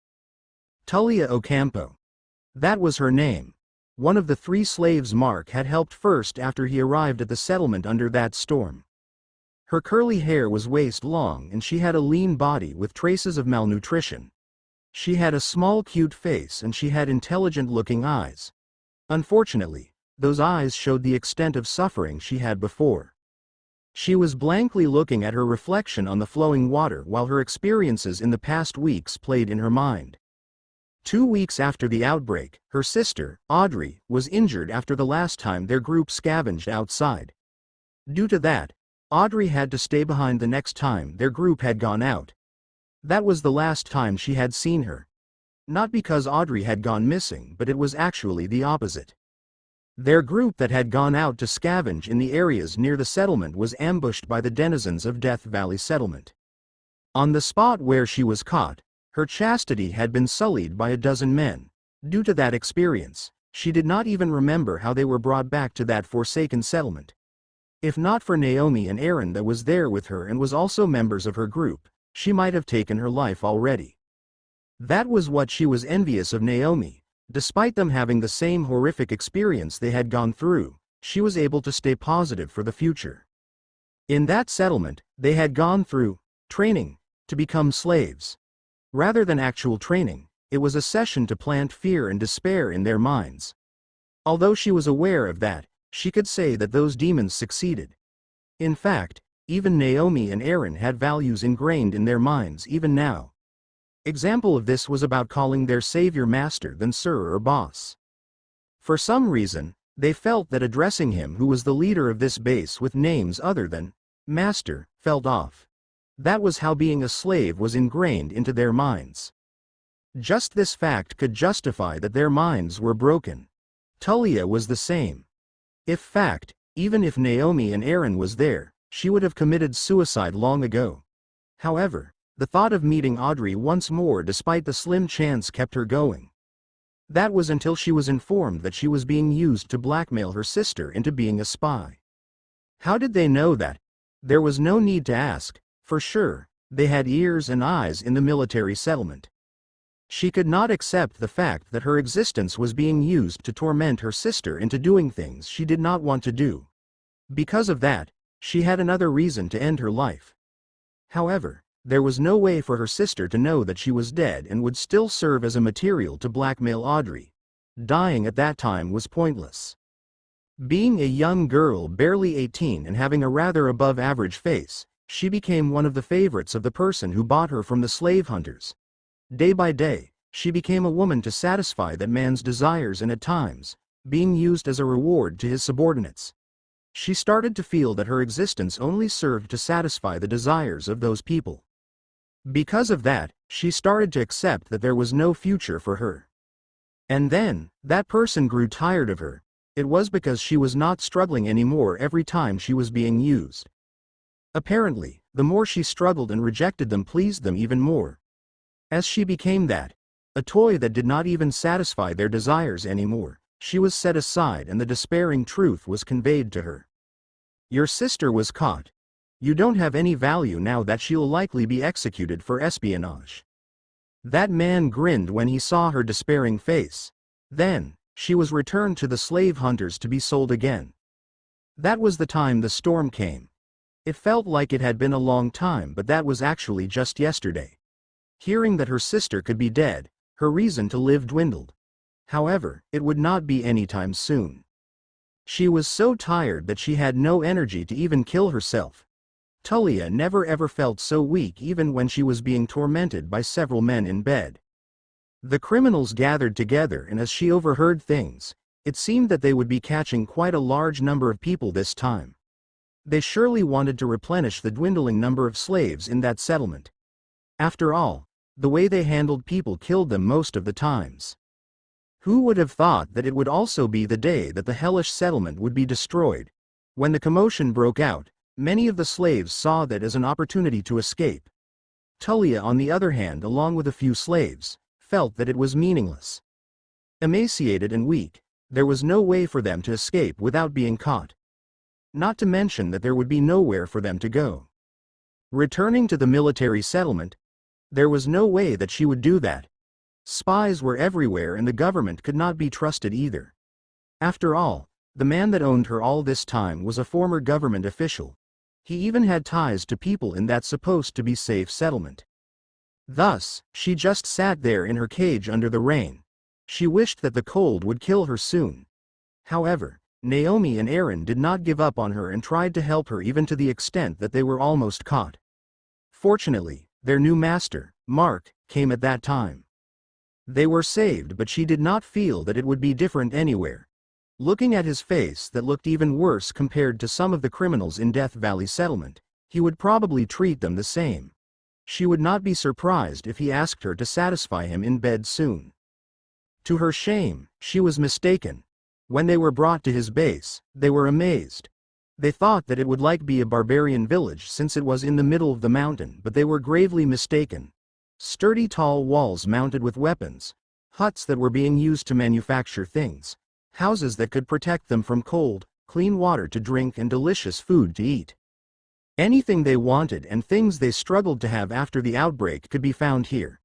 Tullia Ocampo. That was her name. One of the 3 slaves Mark had helped first after he arrived at the settlement under that storm. Her curly hair was waist-long and she had a lean body with traces of malnutrition. She had a small cute face and she had intelligent-looking eyes. Unfortunately, those eyes showed the extent of suffering she had before. She was blankly looking at her reflection on the flowing water while her experiences in the past weeks played in her mind. 2 weeks after the outbreak, her sister, Audrey, was injured after the last time their group scavenged outside. Due to that, Audrey had to stay behind the next time their group had gone out. That was the last time she had seen her. Not because Audrey had gone missing, but it was actually the opposite. Their group that had gone out to scavenge in the areas near the settlement was ambushed by the denizens of Death Valley Settlement. On the spot where she was caught, her chastity had been sullied by a dozen men. Due to that experience, she did not even remember how they were brought back to that forsaken settlement. If not for Naomi and Aaron that was there with her and was also members of her group, she might have taken her life already. That was what she was envious of Naomi. Despite them having the same horrific experience they had gone through, she was able to stay positive for the future. In that settlement, they had gone through training to become slaves. Rather than actual training, it was a session to plant fear and despair in their minds. Although she was aware of that, she could say that those demons succeeded. In fact, even Naomi and Aaron had values ingrained in their minds even now. Example of this was about calling their savior master than sir or boss. For some reason, they felt that addressing him, who was the leader of this base, with names other than master, felt off. That was how being a slave was ingrained into their minds. Just this fact could justify that their minds were broken. Tullia was the same. Even if Naomi and Aaron was there, she would have committed suicide long ago. However, the thought of meeting Audrey once more despite the slim chance kept her going. That was until she was informed that she was being used to blackmail her sister into being a spy. How did they know that? There was no need to ask. For sure, they had ears and eyes in the military settlement. She could not accept the fact that her existence was being used to torment her sister into doing things she did not want to do. Because of that, she had another reason to end her life. However, There was no way for her sister to know that she was dead and would still serve as a material to blackmail Audrey. Dying at that time was pointless. Being a young girl barely 18 and having a rather above-average face, she became one of the favorites of the person who bought her from the slave hunters. Day by day, she became a woman to satisfy that man's desires and at times, being used as a reward to his subordinates. She started to feel that her existence only served to satisfy the desires of those people. Because of that, she started to accept that there was no future for her. And then, that person grew tired of her. It was because she was not struggling anymore every time she was being used. Apparently, the more she struggled and rejected them pleased them even more. As she became that, a toy that did not even satisfy their desires anymore, she was set aside and the despairing truth was conveyed to her. Your sister was caught. You don't have any value now that she'll likely be executed for espionage. That man grinned when he saw her despairing face. Then, she was returned to the slave hunters to be sold again. That was the time the storm came. It felt like it had been a long time, but that was actually just yesterday. Hearing that her sister could be dead, her reason to live dwindled. However, it would not be anytime soon. She was so tired that she had no energy to even kill herself. Tulia never ever felt so weak even when she was being tormented by several men in bed. The criminals gathered together and as she overheard things, it seemed that they would be catching quite a large number of people this time. They surely wanted to replenish the dwindling number of slaves in that settlement. After all, the way they handled people killed them most of the times. Who would have thought that it would also be the day that the hellish settlement would be destroyed? When the commotion broke out, many of the slaves saw that as an opportunity to escape. Tulia, on the other hand, along with a few slaves, felt that it was meaningless. Emaciated and weak, there was no way for them to escape without being caught. Not to mention that there would be nowhere for them to go. Returning to the military settlement, there was no way that she would do that. Spies were everywhere and the government could not be trusted either. After all, the man that owned her all this time was a former government official. He even had ties to people in that supposed to be safe settlement. Thus, she just sat there in her cage under the rain. She wished that the cold would kill her soon. However, Naomi and Aaron did not give up on her and tried to help her even to the extent that they were almost caught. Fortunately, their new master, Mark, came at that time. They were saved, but she did not feel that it would be different anywhere. Looking at his face that looked even worse compared to some of the criminals in Death Valley settlement, he would probably treat them the same. She would not be surprised if he asked her to satisfy him in bed soon. To her shame, she was mistaken. When they were brought to his base, they were amazed. They thought that it would be a barbarian village since it was in the middle of the mountain, but they were gravely mistaken. Sturdy tall walls mounted with weapons, huts that were being used to manufacture things, houses that could protect them from cold, clean water to drink and delicious food to eat. Anything they wanted and things they struggled to have after the outbreak could be found here.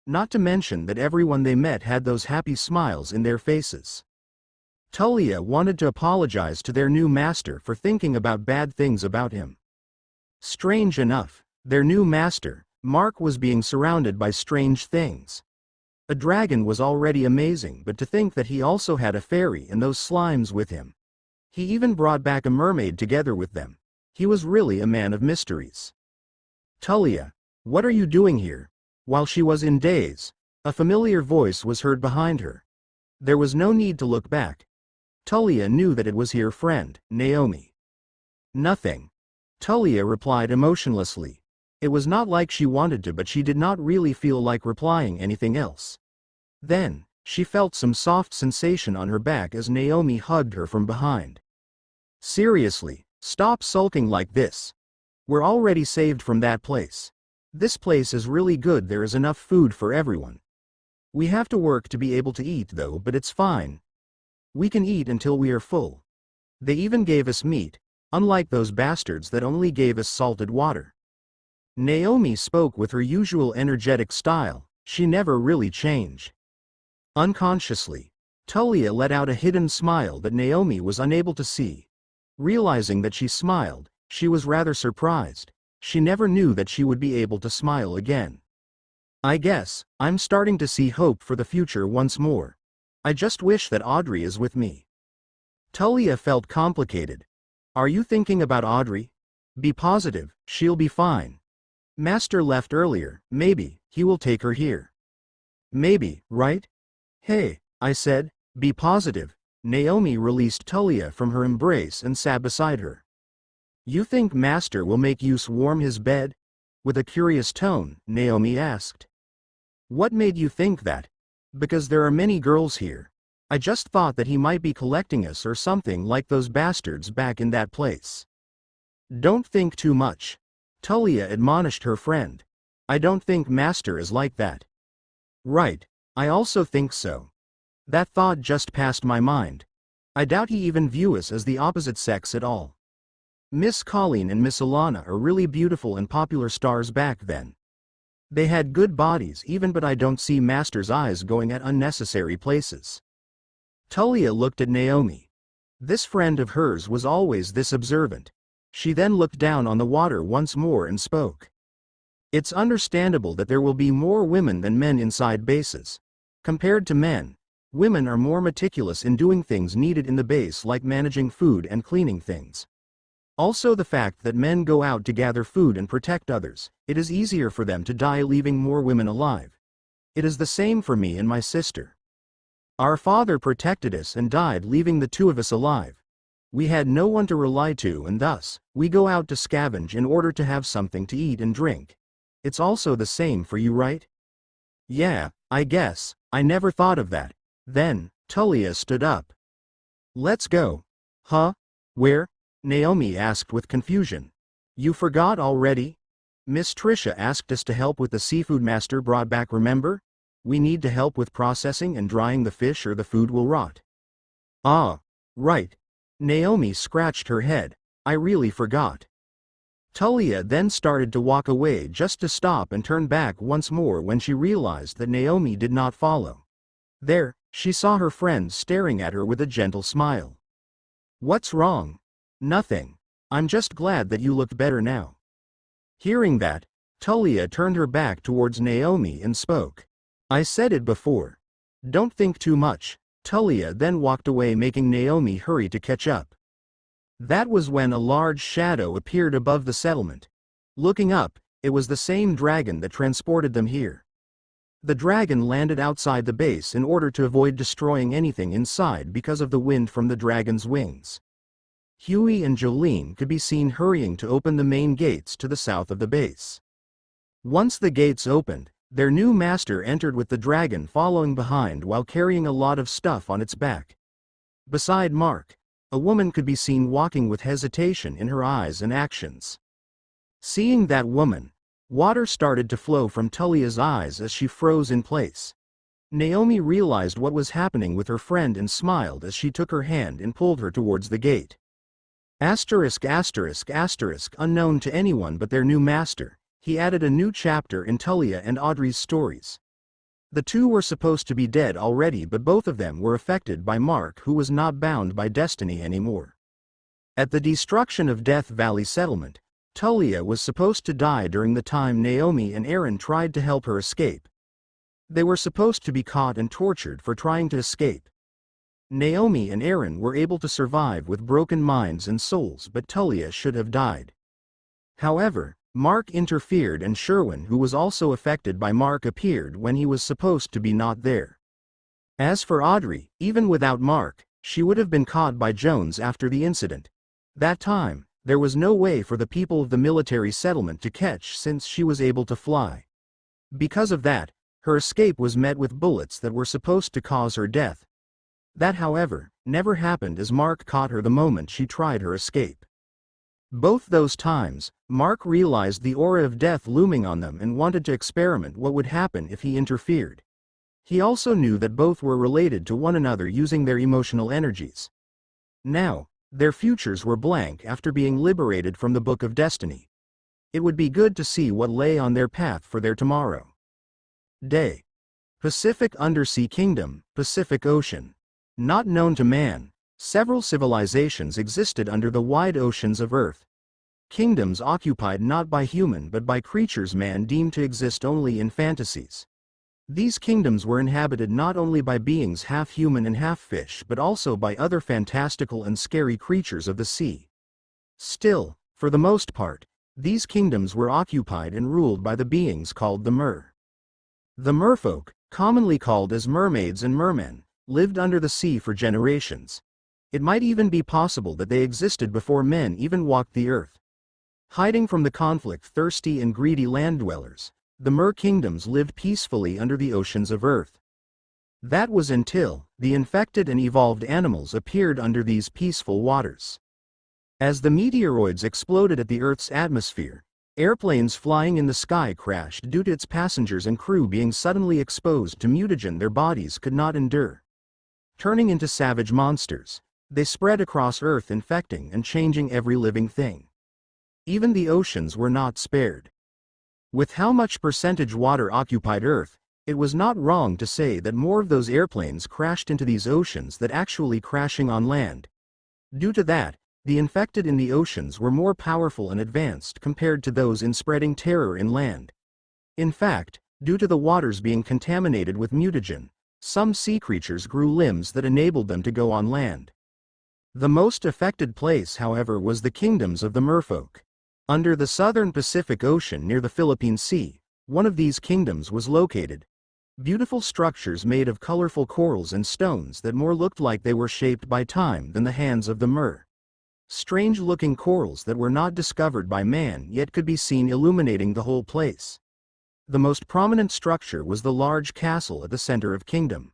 Not to mention that everyone they met had those happy smiles in their faces. Tulia wanted to apologize to their new master for thinking about bad things about him. Strange enough, their new master, Mark, was being surrounded by strange things. A dragon was already amazing, but to think that he also had a fairy and those slimes with him. He even brought back a mermaid together with them. He was really a man of mysteries. Tulia, what are you doing here? While she was in daze, a familiar voice was heard behind her. There was no need to look back. Tulia knew that it was her friend, Naomi. Nothing. Tulia replied emotionlessly. It was not like she wanted to, but she did not really feel like replying anything else. Then, she felt some soft sensation on her back as Naomi hugged her from behind. Seriously, stop sulking like this. We're already saved from that place. This place is really good, there is enough food for everyone. We have to work to be able to eat though, but it's fine. We can eat until we are full. They even gave us meat, unlike those bastards that only gave us salted water. Naomi spoke with her usual energetic style. She never really changed. Unconsciously, Tulia let out a hidden smile that Naomi was unable to see. Realizing that she smiled, she was rather surprised. she never knew that she would be able to smile again. I guess, I'm starting to see hope for the future once more. I just wish that Audrey is with me. Tulia felt complicated. Are you thinking about Audrey? Be positive, she'll be fine. Master left earlier, maybe, he will take her here. Maybe, right? Hey, I said, be positive. Naomi released Tulia from her embrace and sat beside her. You think Master will make you warm his bed? With a curious tone, Naomi asked. What made you think that? Because there are many girls here. I just thought that he might be collecting us or something like those bastards back in that place. Don't think too much. Tulia admonished her friend. I don't think Master is like that. Right, I also think so. That thought just passed my mind. I doubt he even views us as the opposite sex at all. Miss Colleen and Miss Alana are really beautiful and popular stars back then. They had good bodies even, but I don't see Master's eyes going at unnecessary places. Tulia looked at Naomi. This friend of hers was always this observant. She then looked down on the water once more and spoke. It's understandable that there will be more women than men inside bases. Compared to men, women are more meticulous in doing things needed in the base, like managing food and cleaning things. Also, the fact that men go out to gather food and protect others, it is easier for them to die, leaving more women alive. It is the same for me and my sister. Our father protected us and died, leaving the two of us alive. We had no one to rely to, and thus, we go out to scavenge in order to have something to eat and drink. It's also the same for you, right? Yeah, I guess, I never thought of that. Then, Tulia stood up. Let's go. Huh? Where? Naomi asked with confusion. You forgot already? Miss Tricia asked us to help with the seafood Master brought back, remember? We need to help with processing and drying the fish or the food will rot. Ah, right. Naomi scratched her head. I really forgot. Tulia then started to walk away, just to stop and turn back once more when she realized that Naomi did not follow. There, she saw her friend staring at her with a gentle smile. What's wrong? Nothing. I'm just glad that you look better now. Hearing that, Tulia turned her back towards Naomi and spoke. I said it before. Don't think too much. Tulia then walked away, making Naomi hurry to catch up. That was when a large shadow appeared above the settlement. Looking up, it was the same dragon that transported them here. The dragon landed outside the base in order to avoid destroying anything inside because of the wind from the dragon's wings. Huey and Jolene could be seen hurrying to open the main gates to the south of the base. Once the gates opened, their new master entered with the dragon following behind while carrying a lot of stuff on its back. Beside Mark, a woman could be seen walking with hesitation in her eyes and actions. Seeing that woman, water started to flow from Tulia's eyes as she froze in place. Naomi realized what was happening with her friend and smiled as she took her hand and pulled her towards the gate. Asterisk asterisk asterisk, unknown to anyone but their new master, he added a new chapter in Tulia and Audrey's stories. The two were supposed to be dead already, but both of them were affected by Mark, who was not bound by destiny anymore. At the destruction of Death Valley Settlement, Tulia was supposed to die during the time Naomi and Aaron tried to help her escape. They were supposed to be caught and tortured for trying to escape. Naomi and Aaron were able to survive with broken minds and souls, but Tulia should have died. However, Mark interfered and Sherwin, who was also affected by Mark, appeared when he was supposed to be not there. As for Audrey, even without Mark, she would have been caught by Jones after the incident. That time, there was no way for the people of the military settlement to catch since she was able to fly. Because of that, her escape was met with bullets that were supposed to cause her death. That, however, never happened as Mark caught her the moment she tried her escape. Both those times, Mark realized the aura of death looming on them and wanted to experiment what would happen if he interfered. He also knew that both were related to one another using their emotional energies. Now, their futures were blank after being liberated from the Book of Destiny. It would be good to see what lay on their path for their tomorrow. Day. Pacific Undersea Kingdom, Pacific Ocean. Not known to man, several civilizations existed under the wide oceans of Earth. Kingdoms occupied not by human but by creatures man deemed to exist only in fantasies. These kingdoms were inhabited not only by beings half human and half fish but also by other fantastical and scary creatures of the sea. Still, for the most part, these kingdoms were occupied and ruled by the beings called the mer. The merfolk, commonly called as mermaids and mermen, lived under the sea for generations. It might even be possible that they existed before men even walked the earth. Hiding from the conflict-thirsty and greedy land dwellers, the mer kingdoms lived peacefully under the oceans of earth. That was until the infected and evolved animals appeared under these peaceful waters. As the meteoroids exploded at the Earth's atmosphere, airplanes flying in the sky crashed due to its passengers and crew being suddenly exposed to mutagen their bodies could not endure. Turning into savage monsters, they spread across Earth, infecting and changing every living thing. Even the oceans were not spared. With how much percentage water occupied Earth, it was not wrong to say that more of those airplanes crashed into these oceans than actually crashing on land. Due to that, the infected in the oceans were more powerful and advanced compared to those in spreading terror inland. In fact, due to the waters being contaminated with mutagen, some sea creatures grew limbs that enabled them to go on land. The most affected place, however, was the kingdoms of the merfolk. Under the southern Pacific Ocean near the Philippine Sea, one of these kingdoms was located. Beautiful structures made of colorful corals and stones that more looked like they were shaped by time than the hands of the mer. Strange-looking corals that were not discovered by man yet could be seen illuminating the whole place. The most prominent structure was the large castle at the center of kingdom.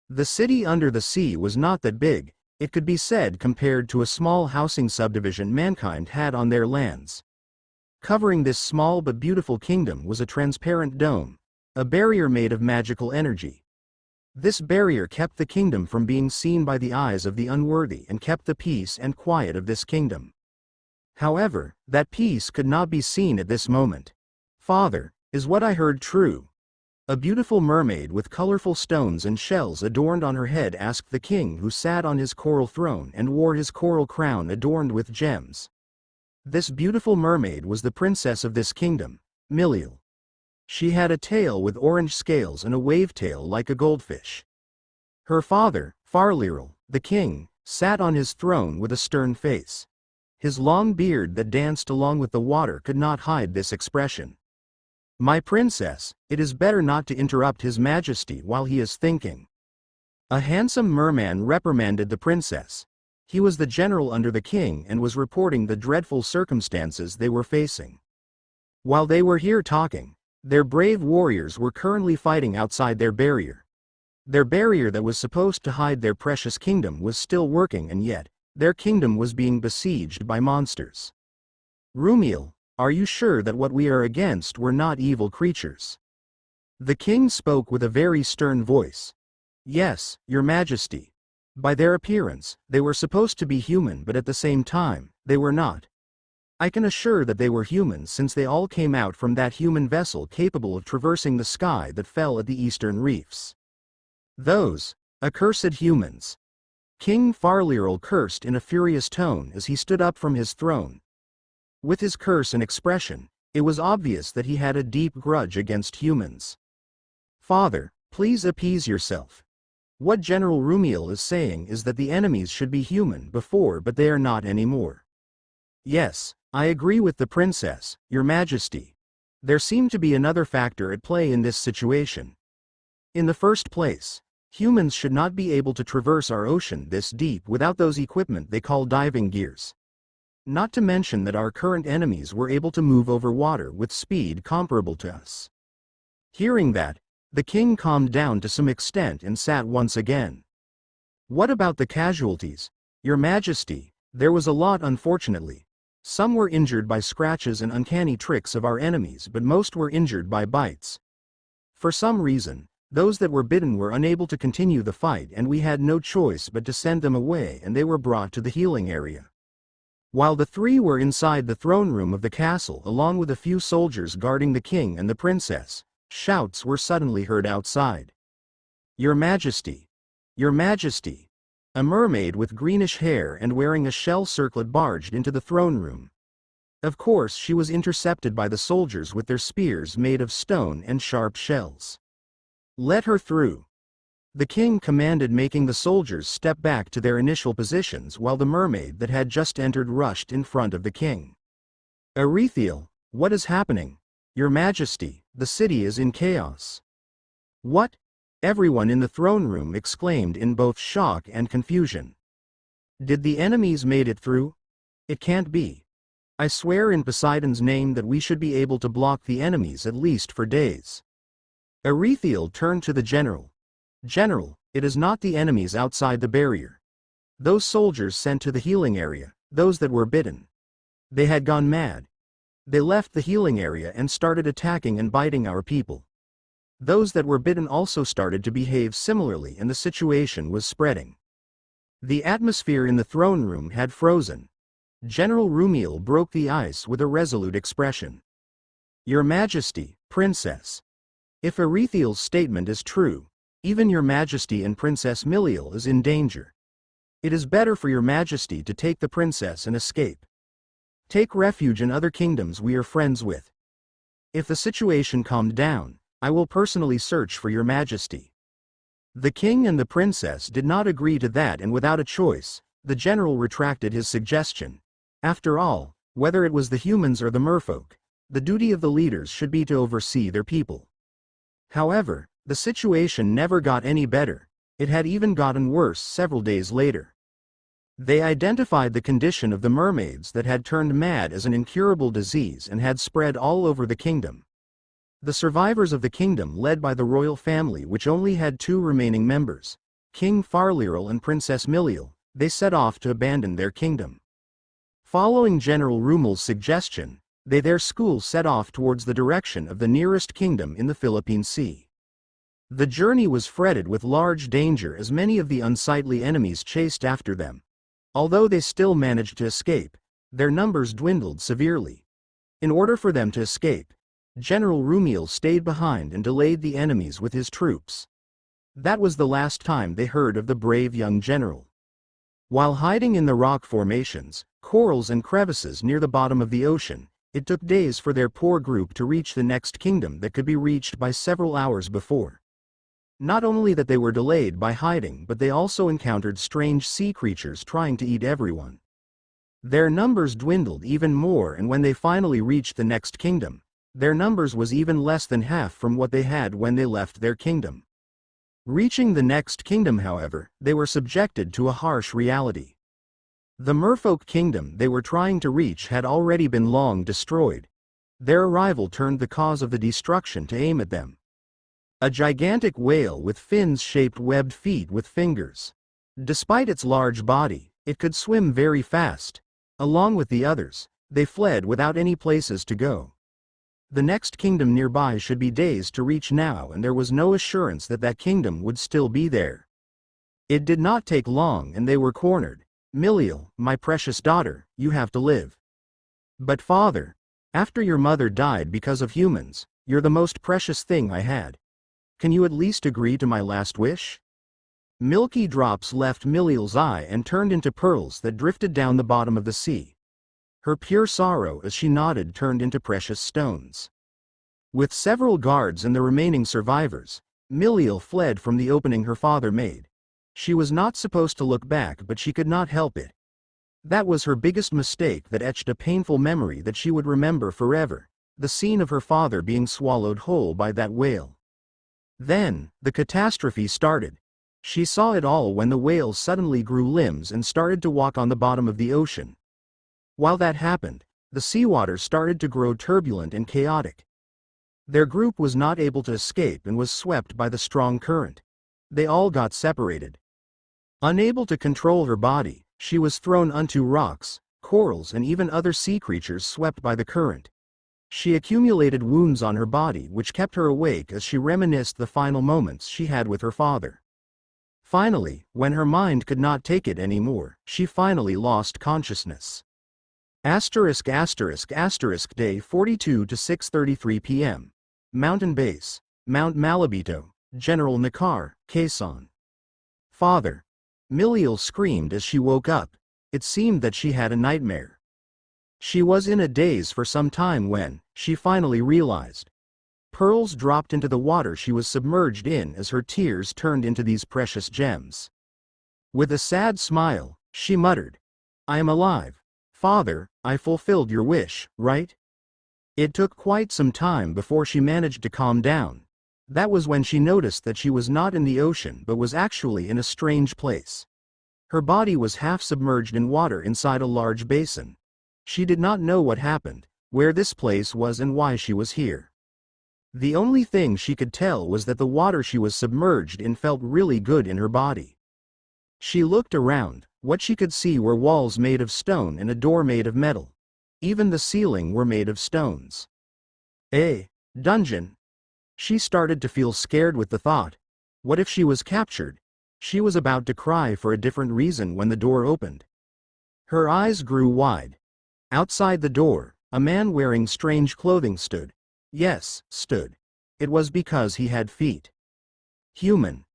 The city under the sea was not that big, it could be said, compared to a small housing subdivision mankind had on their lands. Covering this small but beautiful kingdom was a transparent dome, a barrier made of magical energy. This barrier kept the kingdom from being seen by the eyes of the unworthy and kept the peace and quiet of this kingdom. However, that peace could not be seen at this moment. "Father, is what I heard true?" A beautiful mermaid with colorful stones and shells adorned on her head asked the king, who sat on his coral throne and wore his coral crown adorned with gems. This beautiful mermaid was the princess of this kingdom, Miliel. She had a tail with orange scales and a wave tail like a goldfish. Her father, Farliral, the king, sat on his throne with a stern face. His long beard that danced along with the water could not hide this expression. "My princess, it is better not to interrupt His Majesty while he is thinking." A handsome merman reprimanded the princess. He was the general under the king and was reporting the dreadful circumstances they were facing. While they were here talking, their brave warriors were currently fighting outside their barrier. Their barrier that was supposed to hide their precious kingdom was still working, and yet, their kingdom was being besieged by monsters. "Rumiel, are you sure that what we are against were not evil creatures?" The king spoke with a very stern voice. "Yes, Your Majesty. By their appearance, they were supposed to be human, but at the same time, they were not. I can assure that they were humans since they all came out from that human vessel capable of traversing the sky that fell at the eastern reefs. Those accursed humans." King Farliral cursed in a furious tone as he stood up from his throne. With his curse and expression, it was obvious that he had a deep grudge against humans. "Father, please appease yourself. What General Rumiel is saying is that the enemies should be human before, but they are not anymore." "Yes, I agree with the princess, Your Majesty. There seemed to be another factor at play in this situation. In the first place, humans should not be able to traverse our ocean this deep without those equipment they call diving gears. Not to mention that our current enemies were able to move over water with speed comparable to us." Hearing that, the king calmed down to some extent and sat once again. "What about the casualties, Your Majesty?" "There was a lot, unfortunately. Some were injured by scratches and uncanny tricks of our enemies, but most were injured by bites. For some reason, those that were bitten were unable to continue the fight, and we had no choice but to send them away, and they were brought to the healing area." While the three were inside the throne room of the castle along with a few soldiers guarding the king and the princess, shouts were suddenly heard outside. "Your Majesty! Your Majesty!" A mermaid with greenish hair and wearing a shell circlet barged into the throne room. Of course she was intercepted by the soldiers with their spears made of stone and sharp shells. Let her through. The king commanded, making the soldiers step back to their initial positions while the mermaid that had just entered rushed in front of the king. Arethiel, what is happening? Your Majesty, the city is in chaos. What? Everyone in the throne room exclaimed in both shock and confusion. Did the enemies made it through? It can't be. I swear in Poseidon's name that we should be able to block the enemies at least for days. Arethiel turned to the general. General, it is not the enemies outside the barrier. Those soldiers sent to the healing area, those that were bitten. They had gone mad. They left the healing area and started attacking and biting our people. Those that were bitten also started to behave similarly, and the situation was spreading. The atmosphere in the throne room had frozen. General Rumiel broke the ice with a resolute expression. Your Majesty, Princess. If Arethiel's statement is true, even Your Majesty and Princess Miliel is in danger. It is better for Your Majesty to take the princess and escape. Take refuge in other kingdoms we are friends with. If the situation calmed down, I will personally search for Your Majesty. The king and the princess did not agree to that, and without a choice, the general retracted his suggestion. After all, whether it was the humans or the merfolk, the duty of the leaders should be to oversee their people. However, the situation never got any better. It had even gotten worse several days later. They identified the condition of the mermaids that had turned mad as an incurable disease and had spread all over the kingdom. The survivors of the kingdom, led by the royal family which only had 2 remaining members, King Farliral and Princess Miliel, they set off to abandon their kingdom. Following General Rumel's suggestion, their school set off towards the direction of the nearest kingdom in the Philippine Sea. The journey was fretted with large danger as many of the unsightly enemies chased after them. Although they still managed to escape, their numbers dwindled severely. In order for them to escape, General Rumiel stayed behind and delayed the enemies with his troops. That was the last time they heard of the brave young general. While hiding in the rock formations, corals and crevices near the bottom of the ocean, it took days for their poor group to reach the next kingdom that could be reached by several hours before. Not only that they were delayed by hiding, but they also encountered strange sea creatures trying to eat everyone. Their numbers dwindled even more, and when they finally reached the next kingdom, their numbers was even less than half from what they had when they left their kingdom. Reaching the next kingdom, however, they were subjected to a harsh reality. The merfolk kingdom they were trying to reach had already been long destroyed. Their arrival turned the cause of the destruction to aim at them. A gigantic whale with fins-shaped webbed feet with fingers. Despite its large body, it could swim very fast. Along with the others, they fled without any places to go. The next kingdom nearby should be days to reach now, and there was no assurance that that kingdom would still be there. It did not take long and they were cornered. Miliel, my precious daughter, you have to live. But father, after your mother died because of humans, you're the most precious thing I had. Can you at least agree to my last wish? Milky drops left Miliel's eye and turned into pearls that drifted down the bottom of the sea. Her pure sorrow as she nodded turned into precious stones. With several guards and the remaining survivors, Miliel fled from the opening her father made. She was not supposed to look back, but she could not help it. That was her biggest mistake that etched a painful memory that she would remember forever, the scene of her father being swallowed whole by that whale. Then, the catastrophe started. She saw it all when the whale suddenly grew limbs and started to walk on the bottom of the ocean. While that happened, the seawater started to grow turbulent and chaotic. Their group was not able to escape and was swept by the strong current. They all got separated. Unable to control her body, she was thrown onto rocks, corals, and even other sea creatures swept by the current. She accumulated wounds on her body which kept her awake as she reminisced the final moments she had with her father. Finally, when her mind could not take it anymore, she finally lost consciousness. Day 42 to 6:33 p.m. Mountain Base, Mount Malabito, General Nakar, Quezon. Father. Miliel screamed as she woke up. It seemed that she had a nightmare. She was in a daze for some time when she finally realized. Pearls dropped into the water she was submerged in as her tears turned into these precious gems. With a sad smile, she muttered, "I am alive. Father, I fulfilled your wish, right?" It took quite some time before she managed to calm down. That was when she noticed that she was not in the ocean but was actually in a strange place. Her body was half submerged in water inside a large basin. She did not know what happened, where this place was and why she was here. The only thing she could tell was that the water she was submerged in felt really good in her body. She looked around. What she could see were walls made of stone and a door made of metal. Even the ceiling were made of stones. A dungeon. She started to feel scared with the thought. What if she was captured? She was about to cry for a different reason when the door opened. Her eyes grew wide. Outside the door, a man wearing strange clothing stood. Yes, stood. It was because he had feet. Human.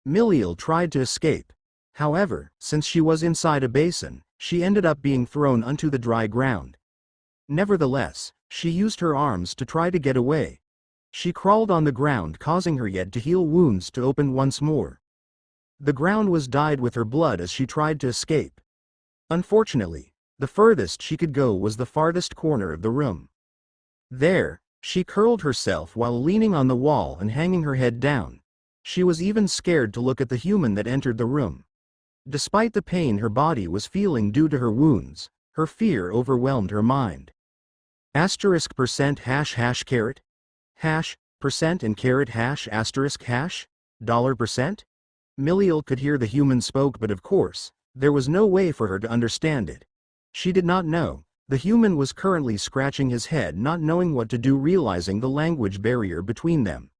Miliel tried to escape. However, since she was inside a basin, she ended up being thrown onto the dry ground. Nevertheless, she used her arms to try to get away. She crawled on the ground, causing her yet to heal wounds to open once more. The ground was dyed with her blood as she tried to escape. Unfortunately, the furthest she could go was the farthest corner of the room. There, she curled herself while leaning on the wall and hanging her head down. She was even scared to look at the human that entered the room. Despite the pain her body was feeling due to her wounds, her fear overwhelmed her mind. *% hash caret hash percent and caret hash asterisk hash $%. Miliel could hear the human spoke, but of course, there was no way for her to understand it. She did not know. The human was currently scratching his head, not knowing what to do, realizing the language barrier between them.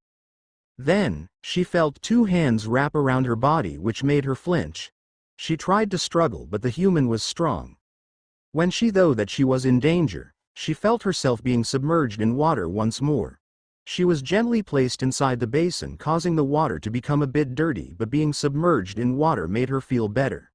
Then, she felt two hands wrap around her body, which made her flinch. She tried to struggle, but the human was strong. When she knew that she was in danger, she felt herself being submerged in water once more. She was gently placed inside the basin, causing the water to become a bit dirty, but being submerged in water made her feel better.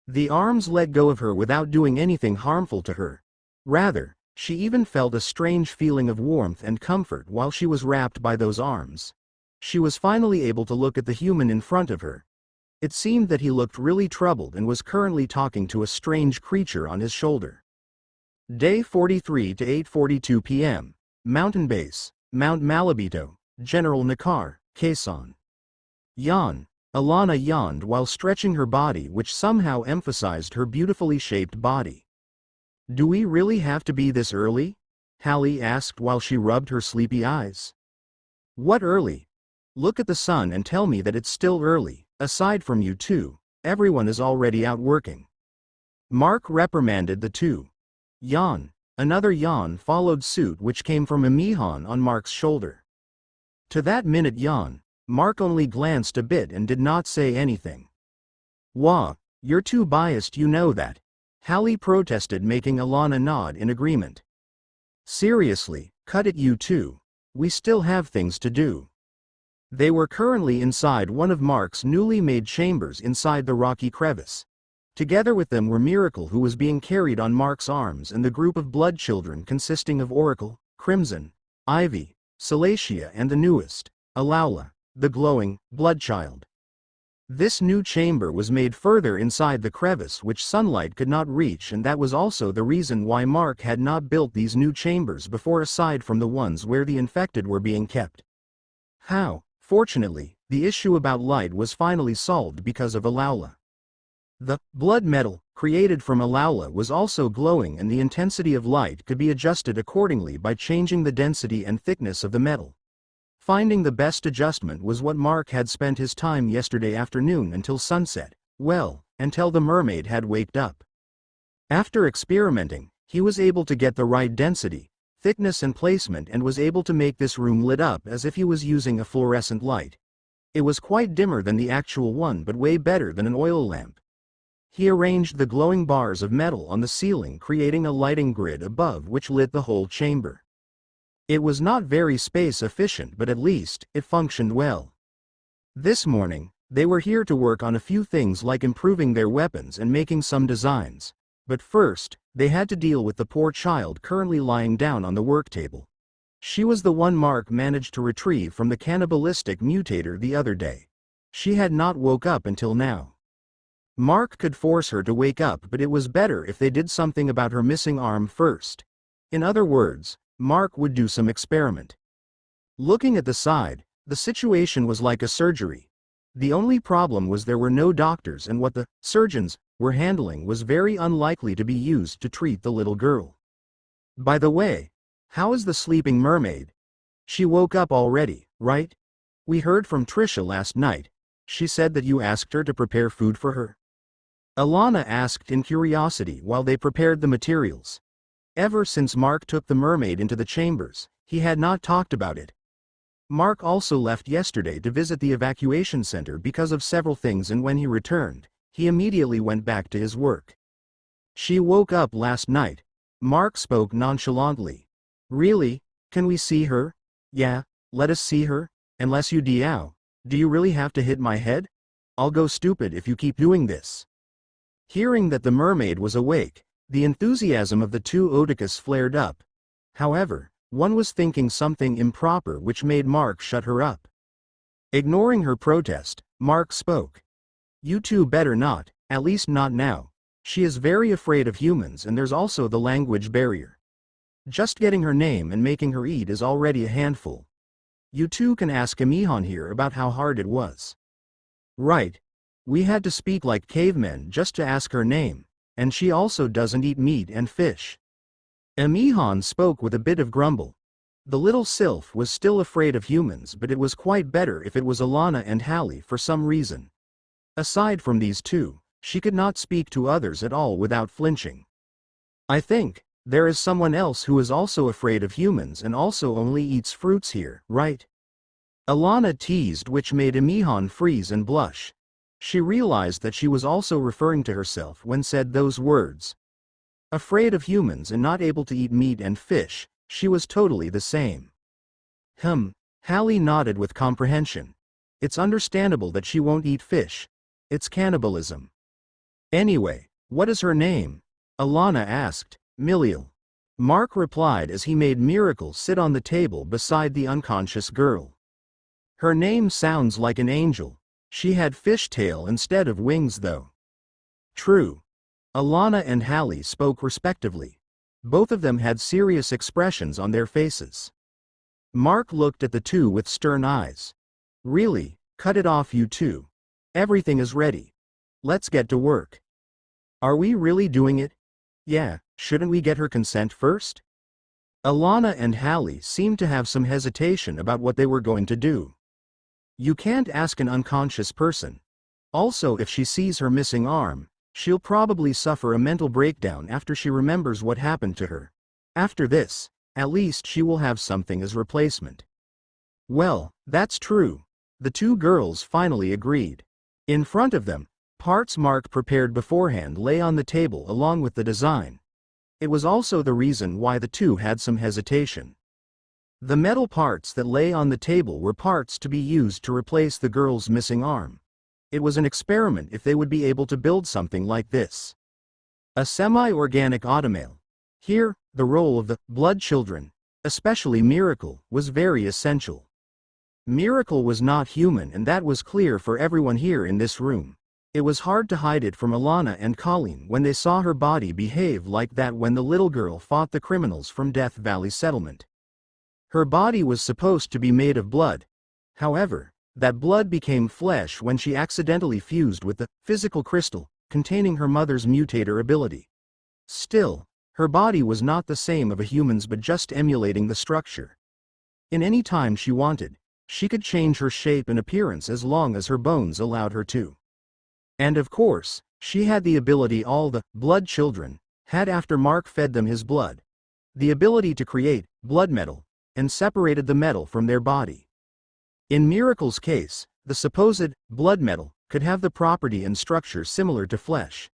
The arms let go of her without doing anything harmful to her. Rather, she even felt a strange feeling of warmth and comfort while she was wrapped by those arms. She was finally able to look at the human in front of her. It seemed that he looked really troubled and was currently talking to a strange creature on his shoulder. Day 43 to 8:42 p.m. Mountain Base, Mount Malabito, General Nakar, Quezon. Yawn. Alana yawned while stretching her body, which somehow emphasized her beautifully shaped body. "Do we really have to be this early?" Hallie asked while she rubbed her sleepy eyes. "What early? Look at the sun and tell me that it's still early. Aside from you two, everyone is already out working." Mark reprimanded the two. Yawn. Another yawn followed suit, which came from Amihan on Mark's shoulder. To that minute yawn, Mark only glanced a bit and did not say anything. "Wah, you're too biased, you know that," Hallie protested, making Alana nod in agreement. "Seriously, cut it, you two. We still have things to do." They were currently inside one of Mark's newly made chambers inside the rocky crevice. Together with them were Miracle, who was being carried on Mark's arms, and the group of blood children consisting of Oracle, Crimson, Ivy, Salacia, and the newest, Alaula, the glowing blood child. This new chamber was made further inside the crevice, which sunlight could not reach, and that was also the reason why Mark had not built these new chambers before, aside from the ones where the infected were being kept. Fortunately, the issue about light was finally solved because of Alaula. The blood metal created from Alaula was also glowing, and the intensity of light could be adjusted accordingly by changing the density and thickness of the metal. Finding the best adjustment was what Mark had spent his time yesterday afternoon until sunset, well, until the mermaid had waked up. After experimenting, he was able to get the right density, thickness and placement, and was able to make this room lit up as if he was using a fluorescent light. It was quite dimmer than the actual one, but way better than an oil lamp. He arranged the glowing bars of metal on the ceiling, creating a lighting grid above which lit the whole chamber. It was not very space efficient, but at least it functioned well. This morning, they were here to work on a few things like improving their weapons and making some designs. But first, they had to deal with the poor child currently lying down on the work table. She was the one Mark managed to retrieve from the cannibalistic mutator the other day. She had not woke up until now. Mark could force her to wake up, but it was better if they did something about her missing arm first. In other words, Mark would do some experiment. Looking at the side, the situation was like a surgery. The only problem was there were no doctors, and what the surgeons were handling was very unlikely to be used to treat the little girl. By the way, how is the sleeping mermaid? She woke up already, right? We heard from Trisha last night. She said that you asked her to prepare food for her. Alana asked in curiosity while they prepared the materials. Ever since Mark took the mermaid into the chambers, he had not talked about it. Mark also left yesterday to visit the evacuation center because of several things, and when he returned, he immediately went back to his work. She woke up last night. Mark spoke nonchalantly. Really? Can we see her? Yeah, let us see her. Unless you do you really have to hit my head? I'll go stupid if you keep doing this. Hearing that the mermaid was awake, the enthusiasm of the two Oedicus flared up. However, one was thinking something improper which made Mark shut her up. Ignoring her protest, Mark spoke. You two better not, at least not now. She is very afraid of humans, and there's also the language barrier. Just getting her name and making her eat is already a handful. You two can ask Amihan here about how hard it was. Right. We had to speak like cavemen just to ask her name, and she also doesn't eat meat and fish. Amihan spoke with a bit of grumble. The little sylph was still afraid of humans, but it was quite better if it was Alana and Hallie for some reason. Aside from these two, she could not speak to others at all without flinching. I think there is someone else who is also afraid of humans and also only eats fruits here, right? Alana teased, which made Amihan freeze and blush. She realized that she was also referring to herself when said those words. Afraid of humans and not able to eat meat and fish, she was totally the same. Hallie nodded with comprehension. It's understandable that she won't eat fish. It's cannibalism. Anyway, what is her name? Alana asked. Miliel. Mark replied as he made Miracle sit on the table beside the unconscious girl. Her name sounds like an angel. She had fishtail instead of wings though. True. Alana and Hallie spoke respectively. Both of them had serious expressions on their faces. Mark looked at the two with stern eyes. Really, cut it off you two. Everything is ready. Let's get to work. Are we really doing it? Yeah, shouldn't we get her consent first? Alana and Hallie seemed to have some hesitation about what they were going to do. You can't ask an unconscious person. Also, if she sees her missing arm, she'll probably suffer a mental breakdown after she remembers what happened to her. After this, at least she will have something as replacement. Well, that's true. The two girls finally agreed. In front of them, parts Mark prepared beforehand lay on the table along with the design. It was also the reason why the two had some hesitation. The metal parts that lay on the table were parts to be used to replace the girl's missing arm. It was an experiment if they would be able to build something like this. A semi-organic automail. Here, the role of the blood children, especially Miracle, was very essential. Miracle was not human, and that was clear for everyone here in this room. It was hard to hide it from Alana and Colleen when they saw her body behave like that when the little girl fought the criminals from Death Valley Settlement. Her body was supposed to be made of blood. However, that blood became flesh when she accidentally fused with the physical crystal containing her mother's mutator ability. Still, her body was not the same of a human's, but just emulating the structure. In any time she wanted, she could change her shape and appearance as long as her bones allowed her to. And of course, she had the ability all the blood children had after Mark fed them his blood. The ability to create blood metal, and separated the metal from their body. In Miracle's case, the supposed blood metal could have the property and structure similar to flesh.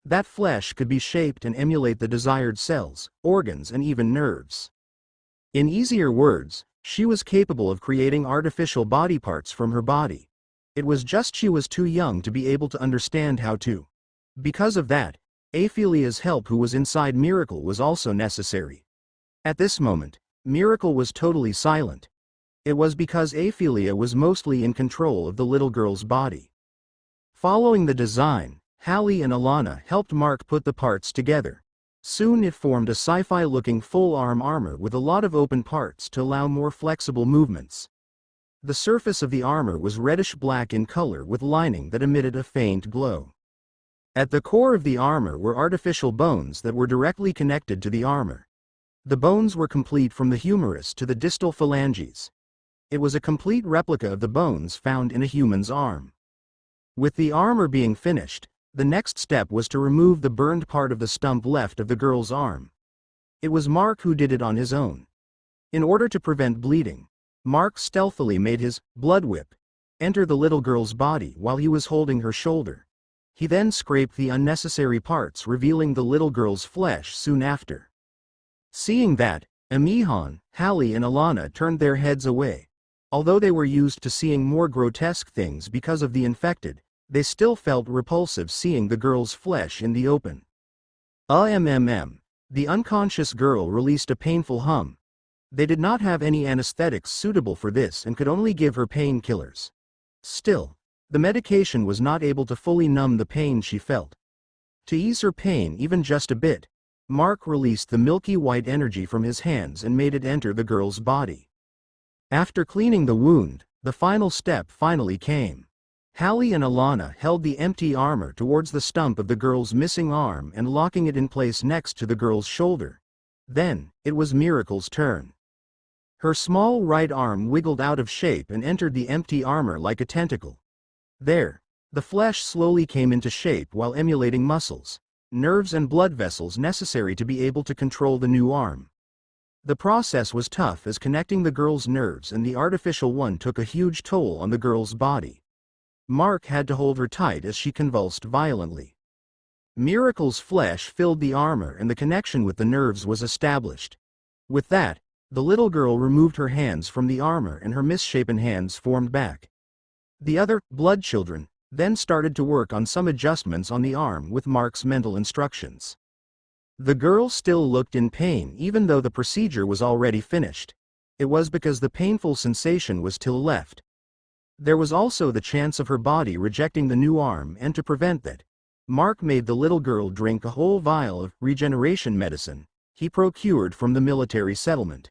That flesh could be shaped and emulate the desired cells, organs, and even nerves. In easier words, she was capable of creating artificial body parts from her body. It was just she was too young to be able to understand how to. Because of that, Aphelia's help, who was inside Miracle, was also necessary. At this moment, Miracle was totally silent. It was because Aphelia was mostly in control of the little girl's body. Following the design, Hallie and Alana helped Mark put the parts together. Soon it formed a sci-fi looking full-arm armor with a lot of open parts to allow more flexible movements. The surface of the armor was reddish-black in color with lining that emitted a faint glow. At the core of the armor were artificial bones that were directly connected to the armor. The bones were complete from the humerus to the distal phalanges. It was a complete replica of the bones found in a human's arm. With the armor being finished, the next step was to remove the burned part of the stump left of the girl's arm. It was Mark who did it on his own. In order to prevent bleeding, Mark stealthily made his blood whip enter the little girl's body while he was holding her shoulder. He then scraped the unnecessary parts, revealing the little girl's flesh soon after. Seeing that, Amihan, Hallie and Alana turned their heads away. Although they were used to seeing more grotesque things because of the infected, they still felt repulsive seeing the girl's flesh in the open. The unconscious girl released a painful hum. They did not have any anesthetics suitable for this and could only give her painkillers. Still, the medication was not able to fully numb the pain she felt. To ease her pain even just a bit, Mark released the milky white energy from his hands and made it enter the girl's body. After cleaning the wound, the final step finally came. Hallie and Alana held the empty armor towards the stump of the girl's missing arm and locking it in place next to the girl's shoulder. Then, it was Miracle's turn. Her small right arm wiggled out of shape and entered the empty armor like a tentacle. There, the flesh slowly came into shape while emulating muscles, nerves and blood vessels necessary to be able to control the new arm. The process was tough as connecting the girl's nerves and the artificial one took a huge toll on the girl's body. Mark had to hold her tight as she convulsed violently. Miracle's flesh filled the armor and the connection with the nerves was established. With that, the little girl removed her hands from the armor and her misshapen hands formed back. The other blood children then started to work on some adjustments on the arm with Mark's mental instructions. The girl still looked in pain even though the procedure was already finished. It was because the painful sensation was still left. There was also the chance of her body rejecting the new arm, and to prevent that, Mark made the little girl drink a whole vial of regeneration medicine he procured from the military settlement.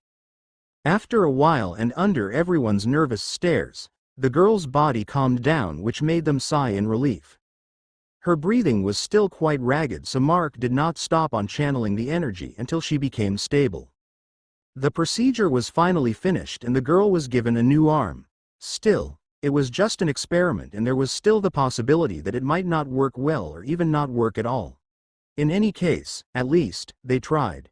After a while and under everyone's nervous stares, the girl's body calmed down, which made them sigh in relief. Her breathing was still quite ragged, so Mark did not stop on channeling the energy until she became stable. The procedure was finally finished and the girl was given a new arm. Still, it was just an experiment and there was still the possibility that it might not work well or even not work at all. In any case, at least, they tried.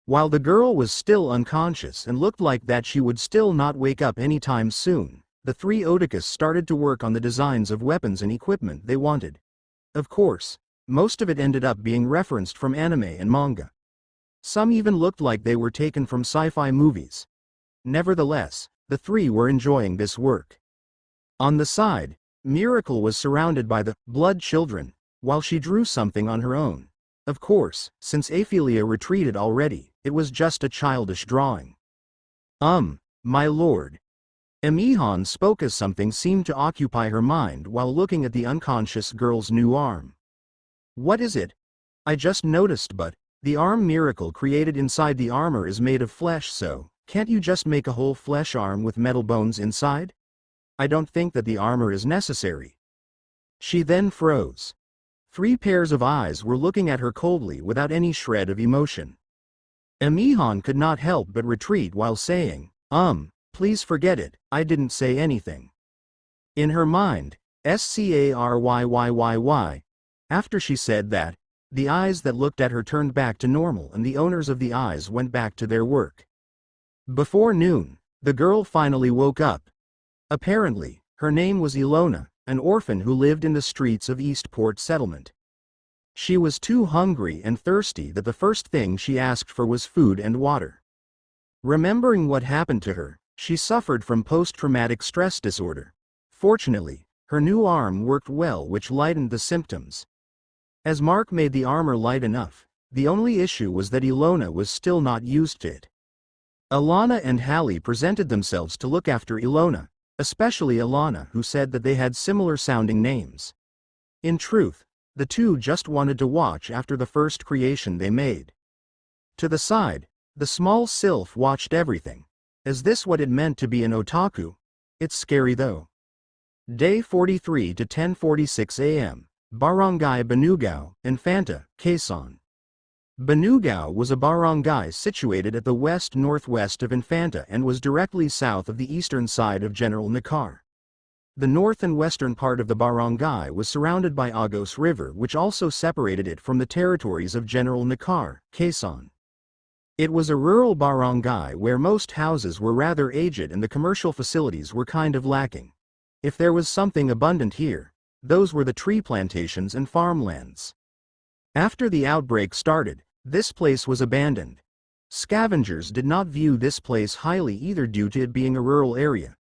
While the girl was still unconscious and looked like that she would still not wake up anytime soon, the three Oedicus started to work on the designs of weapons and equipment they wanted. Of course, most of it ended up being referenced from anime and manga. Some even looked like they were taken from sci-fi movies. Nevertheless, the three were enjoying this work. On the side, Miracle was surrounded by the blood children, while she drew something on her own. Of course, since Aphelia retreated already, it was just a childish drawing. My lord. Amihan spoke as something seemed to occupy her mind while looking at the unconscious girl's new arm. What is it? I just noticed, but the arm Miracle created inside the armor is made of flesh, so can't you just make a whole flesh arm with metal bones inside? I don't think that the armor is necessary. She then froze. 3 pairs of eyes were looking at her coldly without any shred of emotion. Amihan could not help but retreat while saying, please forget it, I didn't say anything. In her mind, SCARYYYY. After she said that, the eyes that looked at her turned back to normal and the owners of the eyes went back to their work. Before noon, the girl finally woke up. Apparently, her name was Ilona, an orphan who lived in the streets of Eastport Settlement. She was too hungry and thirsty that the first thing she asked for was food and water. Remembering what happened to her, she suffered from post-traumatic stress disorder. Fortunately, her new arm worked well, which lightened the symptoms. As Mark made the armor light enough, the only issue was that Ilona was still not used to it. Alana and Hallie presented themselves to look after Ilona, especially Alana, who said that they had similar-sounding names. In truth, the two just wanted to watch after the first creation they made. To the side, the small sylph watched everything. Is this what it meant to be an otaku? It's scary though. Day 43 to 10:46 a.m. Barangay Banugao, Infanta, Quezon. Banugao was a barangay situated at the west-northwest of Infanta and was directly south of the eastern side of General Nakar. The north and western part of the barangay was surrounded by Agos River, which also separated it from the territories of General Nakar, Quezon. It was a rural barangay where most houses were rather aged and the commercial facilities were kind of lacking. If there was something abundant here, those were the tree plantations and farmlands. After the outbreak started, this place was abandoned. Scavengers did not view this place highly either due to it being a rural area.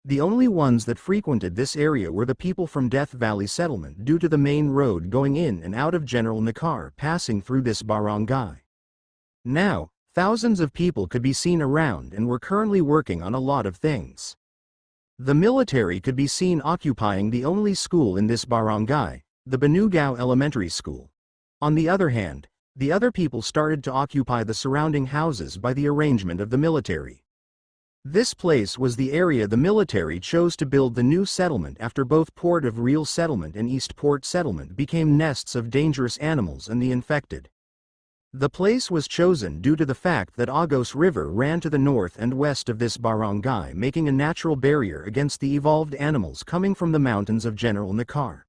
The only ones that frequented this area were the people from Death Valley Settlement due to the main road going in and out of General Nakar passing through this barangay. Now, thousands of people could be seen around and were currently working on a lot of things. The military could be seen occupying the only school in this barangay, the Banugao Elementary School. On the other hand, the other people started to occupy the surrounding houses by the arrangement of the military. This place was the area the military chose to build the new settlement after both Port of Real Settlement and East Port Settlement became nests of dangerous animals and the infected. The place was chosen due to the fact that Agos River ran to the north and west of this barangay, making a natural barrier against the evolved animals coming from the mountains of General Nakar.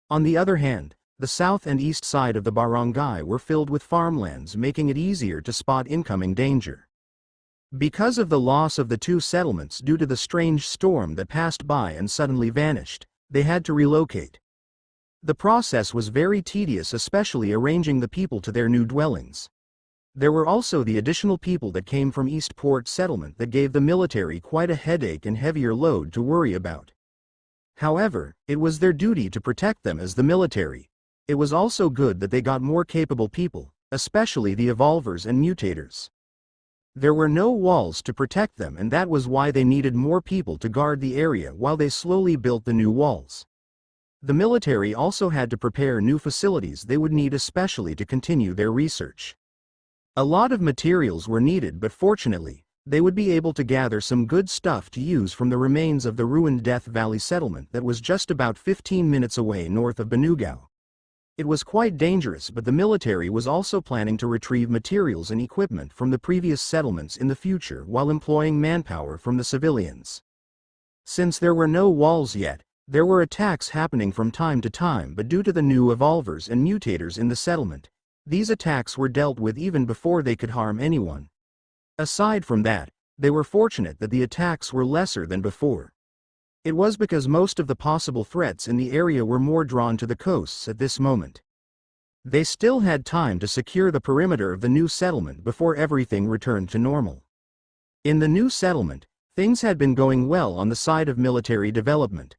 On the other hand, the south and east side of the barangay were filled with farmlands, making it easier to spot incoming danger. Because of the loss of the two settlements due to the strange storm that passed by and suddenly vanished, they had to relocate. The process was very tedious, especially arranging the people to their new dwellings. There were also the additional people that came from East Port Settlement that gave the military quite a headache and heavier load to worry about. However, it was their duty to protect them as the military. It was also good that they got more capable people, especially the evolvers and mutators. There were no walls to protect them, and that was why they needed more people to guard the area while they slowly built the new walls. The military also had to prepare new facilities they would need, especially to continue their research. A lot of materials were needed, but fortunately, they would be able to gather some good stuff to use from the remains of the ruined Death Valley settlement that was just about 15 minutes away north of Banugao. It was quite dangerous, but the military was also planning to retrieve materials and equipment from the previous settlements in the future while employing manpower from the civilians. Since there were no walls yet, there were attacks happening from time to time, but due to the new evolvers and mutators in the settlement, these attacks were dealt with even before they could harm anyone. Aside from that, they were fortunate that the attacks were lesser than before. It was because most of the possible threats in the area were more drawn to the coasts at this moment. They still had time to secure the perimeter of the new settlement before everything returned to normal. In the new settlement, things had been going well on the side of military development.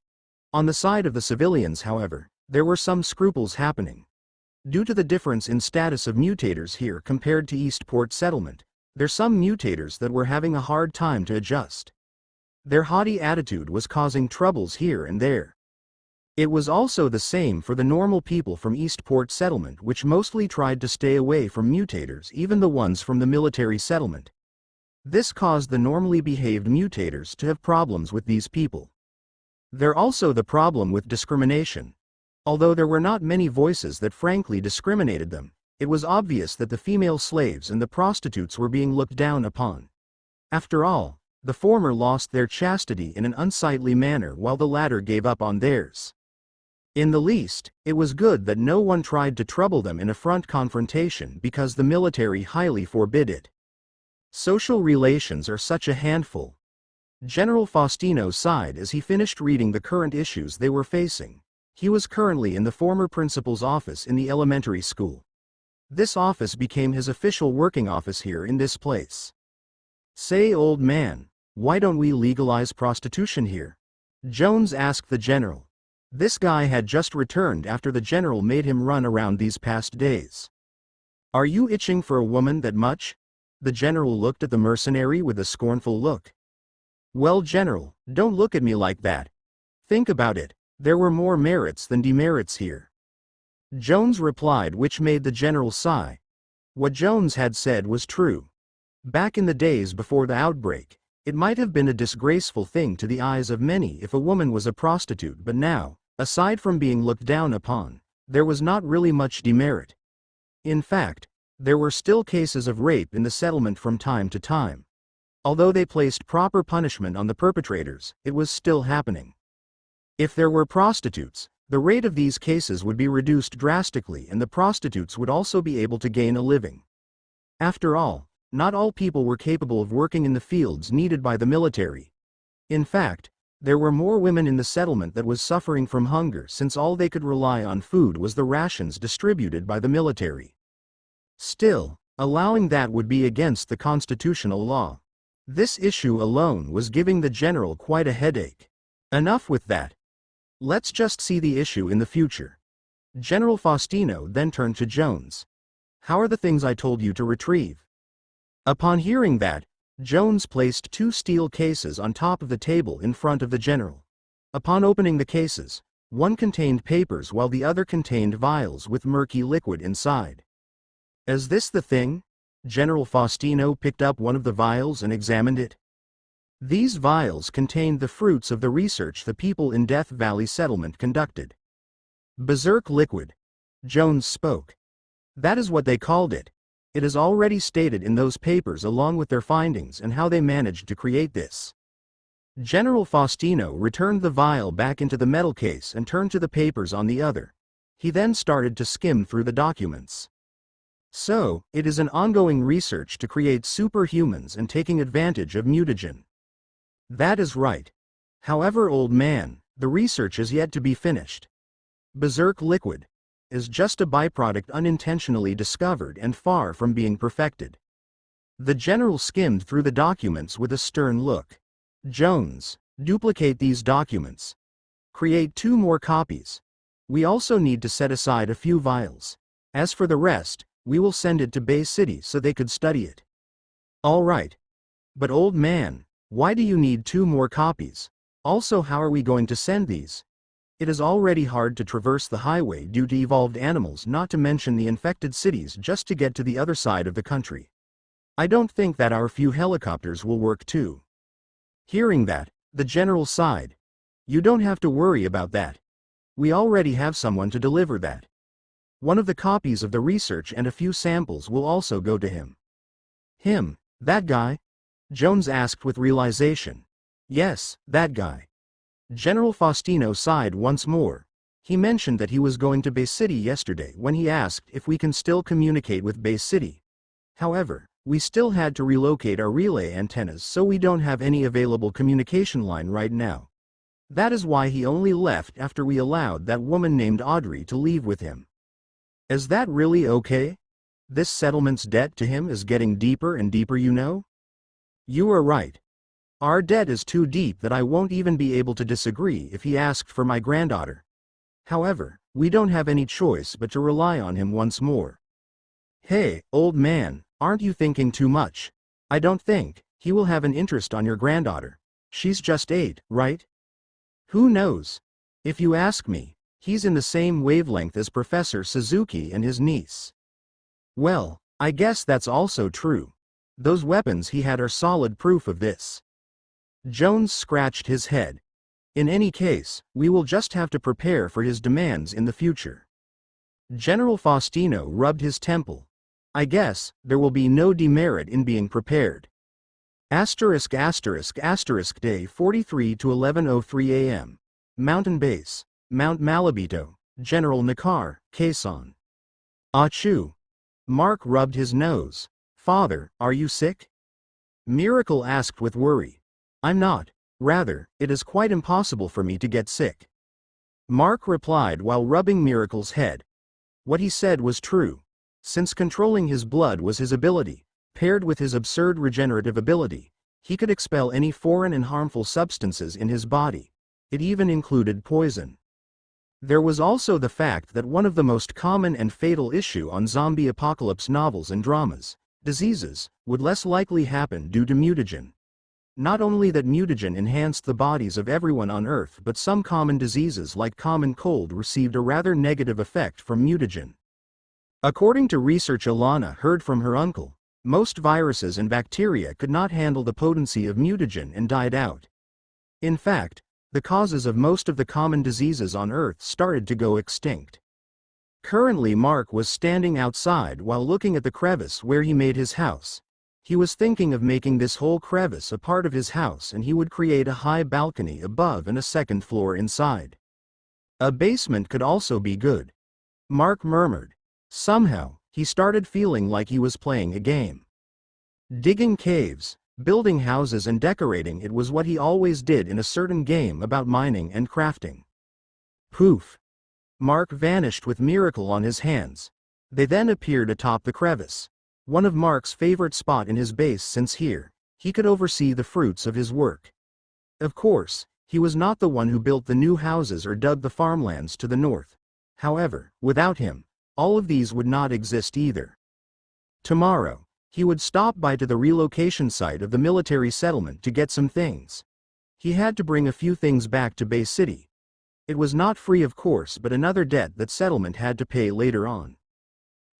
On the side of the civilians, however, there were some scruples happening. Due to the difference in status of mutators here compared to East Port Settlement, there's some mutators that were having a hard time to adjust. Their haughty attitude was causing troubles here and there. It was also the same for the normal people from East Port Settlement, which mostly tried to stay away from mutators, even the ones from the military settlement. This caused the normally behaved mutators to have problems with these people. There's also the problem with discrimination. Although there were not many voices that frankly discriminated them, it was obvious that the female slaves and the prostitutes were being looked down upon. After all, the former lost their chastity in an unsightly manner while the latter gave up on theirs. In the least, it was good that no one tried to trouble them in a front confrontation because the military highly forbid it. Social relations are such a handful. General Faustino sighed as he finished reading the current issues they were facing. He was currently in the former principal's office in the elementary school. This office became his official working office here in this place. Say, old man, why don't we legalize prostitution here? Jones asked the general. This guy had just returned after the general made him run around these past days. Are you itching for a woman that much? The general looked at the mercenary with a scornful look. Well, general, don't look at me like that. Think about it, there were more merits than demerits here. Jones replied, which made the general sigh. What Jones had said was true. Back in the days before the outbreak, it might have been a disgraceful thing to the eyes of many if a woman was a prostitute, but now, aside from being looked down upon, there was not really much demerit. In fact, there were still cases of rape in the settlement from time to time. Although they placed proper punishment on the perpetrators, it was still happening. If there were prostitutes, the rate of these cases would be reduced drastically, and the prostitutes would also be able to gain a living. After all, not all people were capable of working in the fields needed by the military. In fact, there were more women in the settlement that was suffering from hunger, since all they could rely on food was the rations distributed by the military. Still, allowing that would be against the constitutional law. This issue alone was giving the general quite a headache. Enough with that. Let's just see the issue in the future. General Faustino then turned to Jones. How are the things I told you to retrieve? Upon hearing that, Jones placed 2 steel cases on top of the table in front of the general. Upon opening the cases, one contained papers while the other contained vials with murky liquid inside. Is this the thing? General Faustino picked up one of the vials and examined it. These vials contained the fruits of the research the people in Death Valley settlement conducted. Berserk liquid. Jones spoke. That is what they called it. It is already stated in those papers along with their findings and how they managed to create this. General Faustino returned the vial back into the metal case and turned to the papers on the other. He then started to skim through the documents. So, it is an ongoing research to create superhumans and taking advantage of mutagen. That is right. However, old man, the research is yet to be finished. Berserk liquid is just a byproduct unintentionally discovered and far from being perfected. The general skimmed through the documents with a stern look. Jones, duplicate these documents. Create 2 more copies. We also need to set aside a few vials. As for the rest, we will send it to Bay City so they could study it. All right. But old man, why do you need 2 more copies? Also, how are we going to send these? It is already hard to traverse the highway due to evolved animals, not to mention the infected cities, just to get to the other side of the country. I don't think that our few helicopters will work too. Hearing that, the general sighed. You don't have to worry about that. We already have someone to deliver that. One of the copies of the research and a few samples will also go to him. Him, that guy? Jones asked with realization. Yes, that guy. General Faustino sighed once more. He mentioned that he was going to Bay City yesterday when he asked if we can still communicate with Bay City. However, we still had to relocate our relay antennas, so we don't have any available communication line right now. That is why he only left after we allowed that woman named Audrey to leave with him. Is that really okay? This settlement's debt to him is getting deeper and deeper, you know? You are right. Our debt is too deep that I won't even be able to disagree if he asked for my granddaughter. However, we don't have any choice but to rely on him once more. Hey, old man, aren't you thinking too much? I don't think he will have an interest on your granddaughter. She's just 8, right? Who knows? If you ask me, he's in the same wavelength as Professor Suzuki and his niece. Well, I guess that's also true. Those weapons he had are solid proof of this. Jones scratched his head. In any case, we will just have to prepare for his demands in the future. General Faustino rubbed his temple. I guess there will be no demerit in being prepared. Asterisk asterisk asterisk day 43 to 11:03 a.m. Mountain Base, Mount Malabito, General Nakar, Quezon. Achoo. Mark rubbed his nose. Father, are you sick? Miracle asked with worry. I'm not. Rather, it is quite impossible for me to get sick. Mark replied while rubbing Miracle's head. What he said was true. Since controlling his blood was his ability, paired with his absurd regenerative ability, he could expel any foreign and harmful substances in his body. It even included poison. There was also the fact that one of the most common and fatal issue on zombie apocalypse novels and dramas, diseases, would less likely happen due to mutagen. Not only that mutagen enhanced the bodies of everyone on Earth, but some common diseases like common cold received a rather negative effect from mutagen. According to research Alana heard from her uncle, most viruses and bacteria could not handle the potency of mutagen and died out. In fact, the causes of most of the common diseases on Earth started to go extinct. Currently Mark was standing outside while looking at the crevice where he made his house. He was thinking of making this whole crevice a part of his house, and he would create a high balcony above and a second floor inside. A basement could also be good. Mark murmured. Somehow, he started feeling like he was playing a game. Digging caves, building houses and decorating it was what he always did in a certain game about mining and crafting. Poof! Mark vanished with Miracle on his hands. They then appeared atop the crevice. One of Mark's favorite spot in his base, since here, he could oversee the fruits of his work. Of course, he was not the one who built the new houses or dug the farmlands to the north. However, without him, all of these would not exist either. Tomorrow, he would stop by to the relocation site of the military settlement to get some things. He had to bring a few things back to Bay City. It was not free, of course, but another debt that settlement had to pay later on.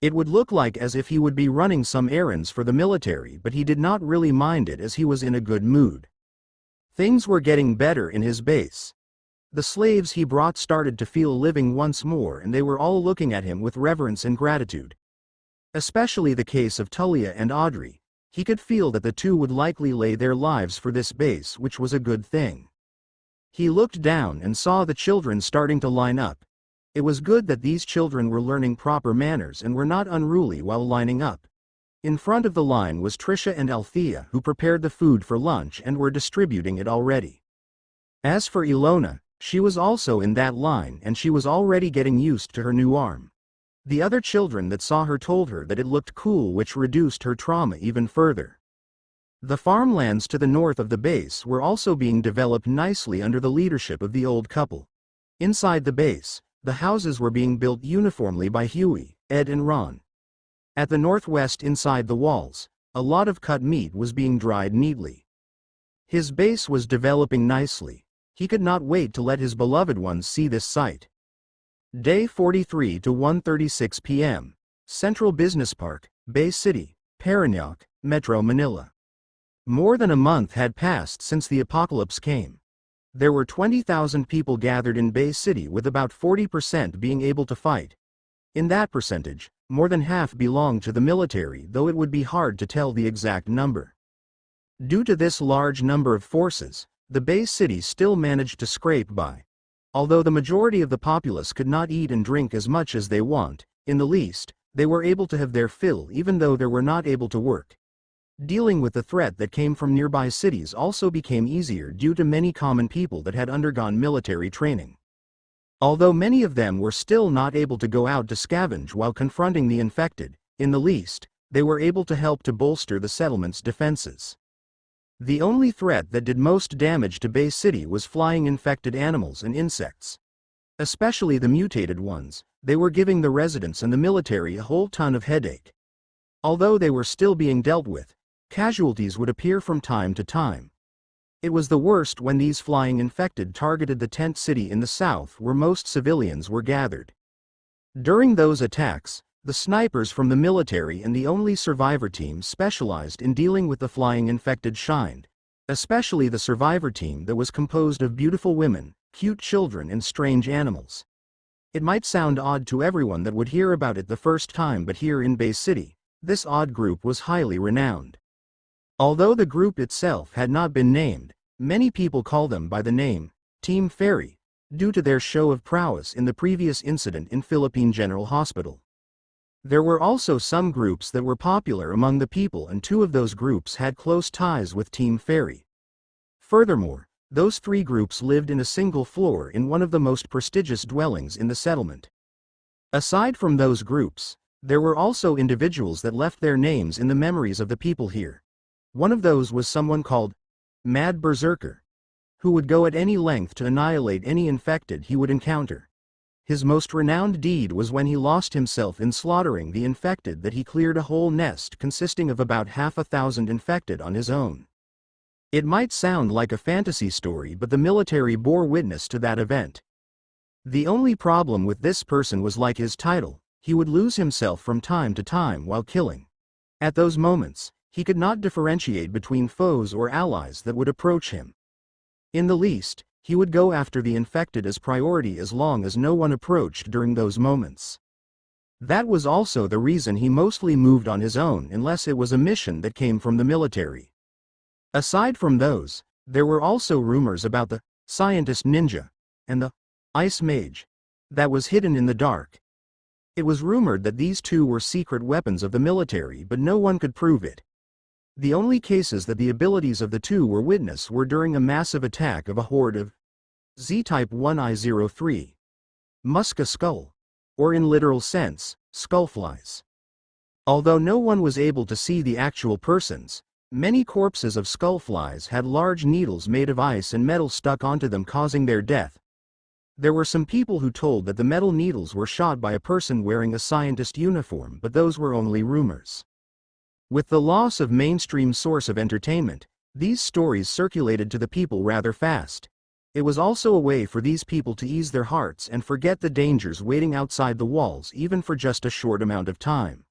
It would look like as if he would be running some errands for the military, but he did not really mind it as he was in a good mood. Things were getting better in his base. The slaves he brought started to feel living once more, and they were all looking at him with reverence and gratitude. Especially the case of Tulia and Audrey. He could feel that the two would likely lay their lives for this base, which was a good thing. He looked down and saw the children starting to line up. It was good that these children were learning proper manners and were not unruly while lining up. In front of the line was Trisha and Althea, who prepared the food for lunch and were distributing it already. As for Ilona, she was also in that line, and she was already getting used to her new arm. The other children that saw her told her that it looked cool, which reduced her trauma even further. The farmlands to the north of the base were also being developed nicely under the leadership of the old couple. Inside the base, the houses were being built uniformly by Huey, Ed and Ron. At the northwest inside the walls, a lot of cut meat was being dried neatly. His base was developing nicely. He could not wait to let his beloved ones see this sight. Day 43 to 1:36 p.m. Central Business Park, Bay City, Parañaque, Metro Manila. More than a month had passed since the apocalypse came. There were 20,000 people gathered in Bay City, with about 40% being able to fight. In that percentage, more than half belonged to the military, though it would be hard to tell the exact number. Due to this large number of forces, the Bay City still managed to scrape by. Although the majority of the populace could not eat and drink as much as they want, in the least, they were able to have their fill even though they were not able to work. Dealing with the threat that came from nearby cities also became easier due to many common people that had undergone military training. Although many of them were still not able to go out to scavenge while confronting the infected, in the least, they were able to help to bolster the settlement's defenses. The only threat that did most damage to Bay City was flying infected animals and insects. Especially the mutated ones, they were giving the residents and the military a whole ton of headache. Although they were still being dealt with, casualties would appear from time to time. It was the worst when these flying infected targeted the tent city in the south where most civilians were gathered. During those attacks, the snipers from the military and the only survivor team specialized in dealing with the flying infected shined, especially the survivor team that was composed of beautiful women, cute children and strange animals. It might sound odd to everyone that would hear about it the first time, but here in Bay City, this odd group was highly renowned. Although the group itself had not been named, many people call them by the name Team Fairy, due to their show of prowess in the previous incident in Philippine General Hospital. There were also some groups that were popular among the people, and two of those groups had close ties with Team Fairy. Furthermore, those three groups lived in a single floor in one of the most prestigious dwellings in the settlement. Aside from those groups, there were also individuals that left their names in the memories of the people here. One of those was someone called Mad Berserker, who would go at any length to annihilate any infected he would encounter. His most renowned deed was when he lost himself in slaughtering the infected that he cleared a whole nest consisting of about 1,000 infected on his own. It might sound like a fantasy story, but the military bore witness to that event. The only problem with this person was like his title, he would lose himself from time to time while killing. At those moments, he could not differentiate between foes or allies that would approach him. In the least, he would go after the infected as priority as long as no one approached during those moments. That was also the reason he mostly moved on his own unless it was a mission that came from the military. Aside from those, there were also rumors about the scientist ninja and the ice mage that was hidden in the dark. It was rumored that these two were secret weapons of the military, but no one could prove it. The only cases that the abilities of the two were witnessed were during a massive attack of a horde of Z-type 1I03 Musca skull, or in literal sense, skullflies. Although no one was able to see the actual persons, many corpses of skullflies had large needles made of ice and metal stuck onto them, causing their death. There were some people who told that the metal needles were shot by a person wearing a scientist uniform, but those were only rumors. With the loss of mainstream source of entertainment, these stories circulated to the people rather fast. It was also a way for these people to ease their hearts and forget the dangers waiting outside the walls even for just a short amount of time.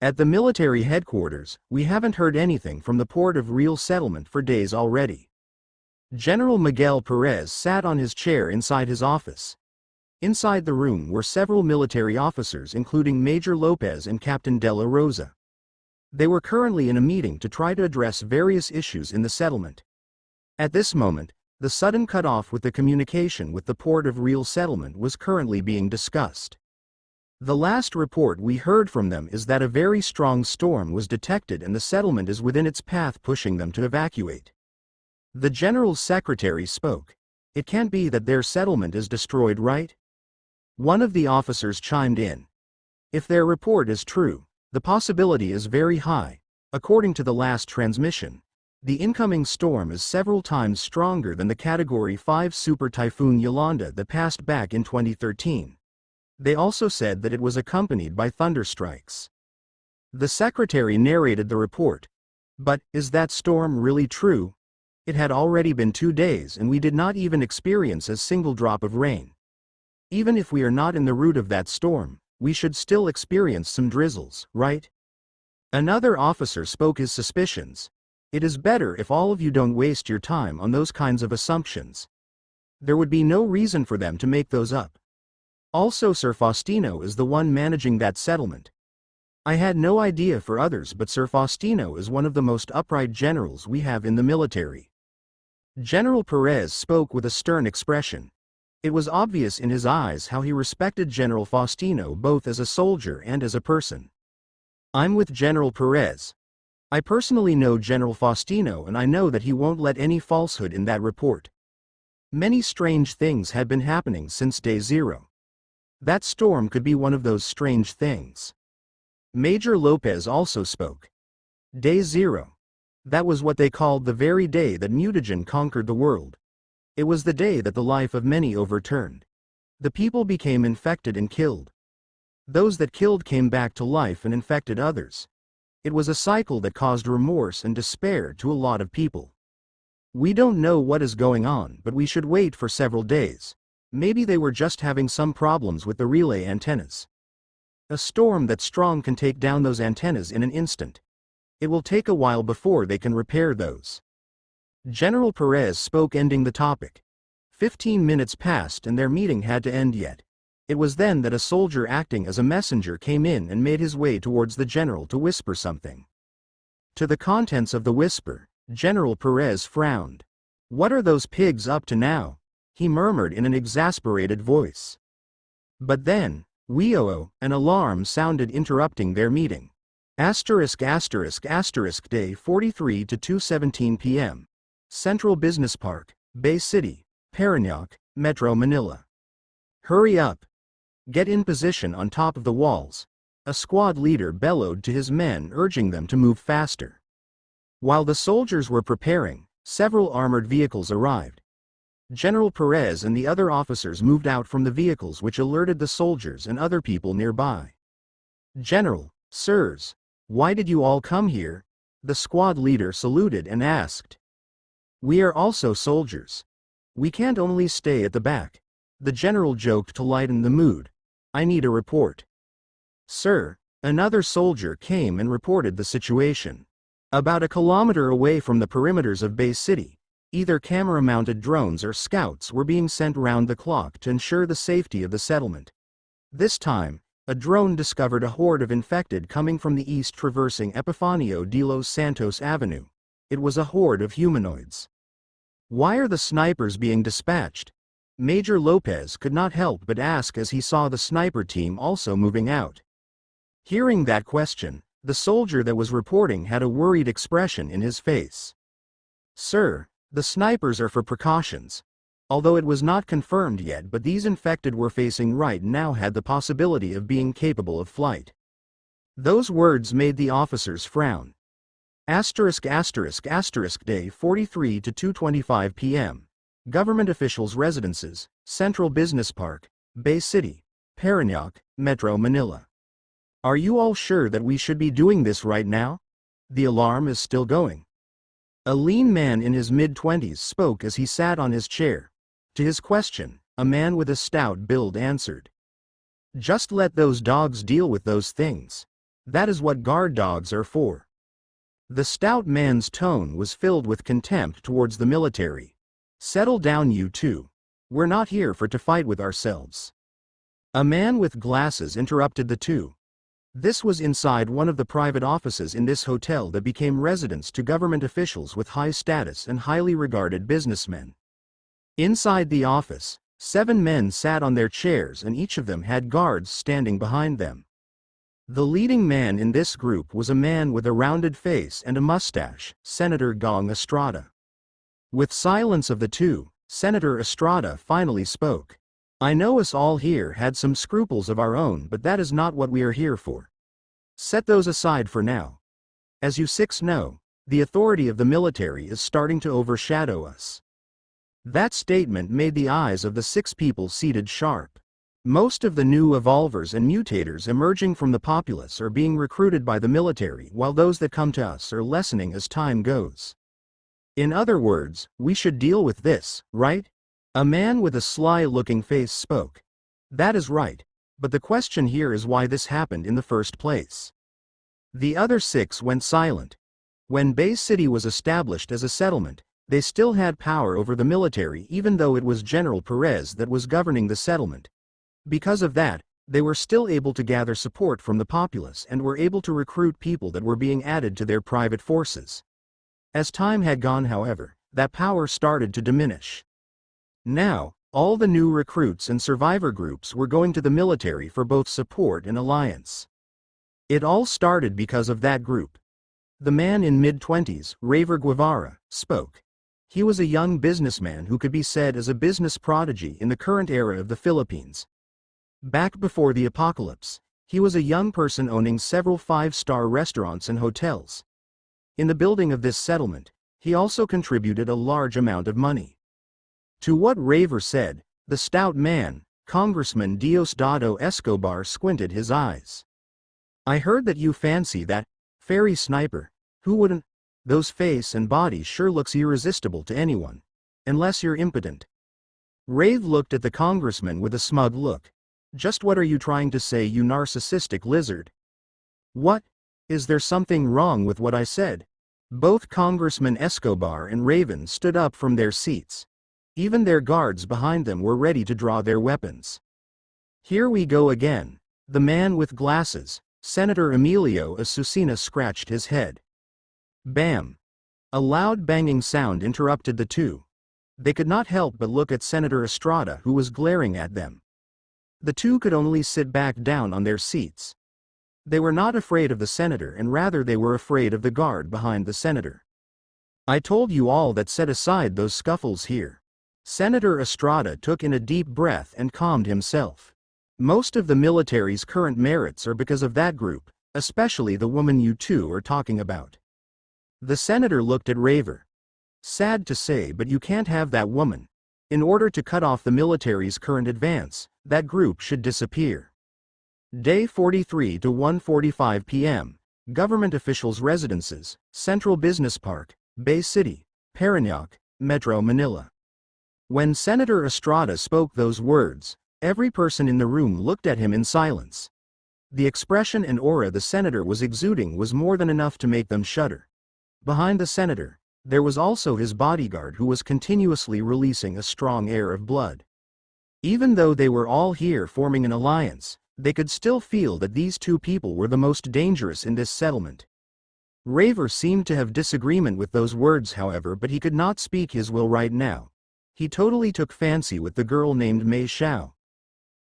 At the military headquarters, we haven't heard anything from the port of real settlement for days already. General Miguel Perez sat on his chair inside his office. Inside the room were several military officers, including Major Lopez and Captain De La Rosa. They were currently in a meeting to try to address various issues in the settlement. At this moment, the sudden cutoff with the communication with the port of real settlement was currently being discussed. The last report we heard from them is that a very strong storm was detected and the settlement is within its path, pushing them to evacuate. The general's secretary spoke. It can't be that their settlement is destroyed, right? One of the officers chimed in. If their report is true, the possibility is very high. According to the last transmission, the incoming storm is several times stronger than the Category 5 Super Typhoon Yolanda that passed back in 2013. They also said that it was accompanied by thunderstrikes. The secretary narrated the report. But, is that storm really true? It had already been 2 days and we did not even experience a single drop of rain. Even if we are not in the route of that storm, we should still experience some drizzles, right? Another officer spoke his suspicions. It is better if all of you don't waste your time on those kinds of assumptions. There would be no reason for them to make those up. Also, Sir Faustino is the one managing that settlement. I had no idea for others, but Sir Faustino is one of the most upright generals we have in the military. General Perez spoke with a stern expression. It was obvious in his eyes how he respected General Faustino both as a soldier and as a person. I'm with General Perez. I personally know General Faustino and I know that he won't let any falsehood in that report. Many strange things had been happening since day zero. That storm could be one of those strange things. Major Lopez also spoke. Day zero. That was what they called the very day that Mutagen conquered the world. It was the day that the life of many overturned. The people became infected and killed. Those that killed came back to life and infected others. It was a cycle that caused remorse and despair to a lot of people. We don't know what is going on, but we should wait for several days. Maybe they were just having some problems with the relay antennas. A storm that strong can take down those antennas in an instant. It will take a while before they can repair those. General Perez spoke, ending the topic. 15 minutes passed and their meeting had to end yet. It was then that a soldier acting as a messenger came in and made his way towards the general to whisper something. To the contents of the whisper, General Perez frowned. What are those pigs up to now? He murmured in an exasperated voice. But then, wee-oh, an alarm sounded interrupting their meeting. Day 43 to 2:17 p.m. Central Business Park, Bay City, Parañaque, Metro Manila. Hurry up. Get in position on top of the walls. A squad leader bellowed to his men, urging them to move faster. While the soldiers were preparing, several armored vehicles arrived. General Perez and the other officers moved out from the vehicles, which alerted the soldiers and other people nearby. "General, sirs, why did you all come here?" The squad leader saluted and asked. "We are also soldiers. We can't only stay at the back." The general joked to lighten the mood. "I need a report." "Sir," another soldier came and reported the situation. About a kilometer away from the perimeters of Bay City, either camera-mounted drones or scouts were being sent round the clock to ensure the safety of the settlement. This time, a drone discovered a horde of infected coming from the east traversing Epifanio de los Santos Avenue. It was a horde of humanoids. "Why are the snipers being dispatched?" Major Lopez could not help but ask as he saw the sniper team also moving out. Hearing that question, the soldier that was reporting had a worried expression in his face. "Sir, the snipers are for precautions. Although it was not confirmed yet, but these infected we're facing right now had the possibility of being capable of flight." Those words made the officers frown. Day 43 to 2:25 p.m. Government officials' residences, Central Business Park, Bay City, Parañaque, Metro Manila. "Are you all sure that we should be doing this right now? The alarm is still going." A lean man in his mid-20s spoke as he sat on his chair. To his question, a man with a stout build answered. "Just let those dogs deal with those things. That is what guard dogs are for." The stout man's tone was filled with contempt towards the military. "Settle down, you two. We're not here to fight with ourselves." A man with glasses interrupted the two. This was inside one of the private offices in this hotel that became residence to government officials with high status and highly regarded businessmen. Inside the office, 7 men sat on their chairs and each of them had guards standing behind them. The leading man in this group was a man with a rounded face and a mustache, Senator Gong Estrada. With silence of the two, Senator Estrada finally spoke. "I know us all here had some scruples of our own, but that is not what we are here for. Set those aside for now. As you 6 know, the authority of the military is starting to overshadow us." That statement made the eyes of the 6 people seated sharp. Most of the new evolvers and mutators emerging from the populace are being recruited by the military, while those that come to us are lessening as time goes. "In other words, we should deal with this, right?" A man with a sly-looking face spoke. "That is right, but the question here is why this happened in the first place." The other 6 went silent. When Bay City was established as a settlement, they still had power over the military even though it was General Perez that was governing the settlement. Because of that, they were still able to gather support from the populace and were able to recruit people that were being added to their private forces. As time had gone, however, that power started to diminish. Now, all the new recruits and survivor groups were going to the military for both support and alliance. It all started because of that group. The man in mid-20s, Raver Guevara, spoke. He was a young businessman who could be said as a business prodigy in the current era of the Philippines. Back before the apocalypse, he was a young person owning several 5-star restaurants and hotels. In the building of this settlement, he also contributed a large amount of money. To what Raver said, the stout man, Congressman Diosdado Escobar, squinted his eyes. "I heard that you fancy that fairy sniper. Who wouldn't? Those face and body sure looks irresistible to anyone. Unless you're impotent." Rave looked at the congressman with a smug look. "Just what are you trying to say, you narcissistic lizard?" "What? Is there something wrong with what I said?" Both Congressman Escobar and Raven stood up from their seats. Even their guards behind them were ready to draw their weapons. "Here we go again." The man with glasses, Senator Emilio Azucena, scratched his head. Bam! A loud banging sound interrupted the two. They could not help but look at Senator Estrada, who was glaring at them. The two could only sit back down on their seats. They were not afraid of the senator, and rather they were afraid of the guard behind the senator. "I told you all that set aside those scuffles here." Senator Estrada took in a deep breath and calmed himself. "Most of the military's current merits are because of that group, especially the woman you two are talking about." The senator looked at Raver. "Sad to say, but you can't have that woman. In order to cut off the military's current advance, that group should disappear. Day 43 to 1:45 p.m. Government officials' residences, Central Business Park, Bay City, Parañaque, Metro Manila. When Senator Estrada spoke those words, every person in the room looked at him in silence. The expression and aura the senator was exuding was more than enough to make them shudder. Behind the senator, there was also his bodyguard who was continuously releasing a strong air of blood. Even though they were all here forming an alliance, they could still feel that these two people were the most dangerous in this settlement. Raver seemed to have disagreement with those words, however, but he could not speak his will right now. He totally took fancy with the girl named Mei Xiao.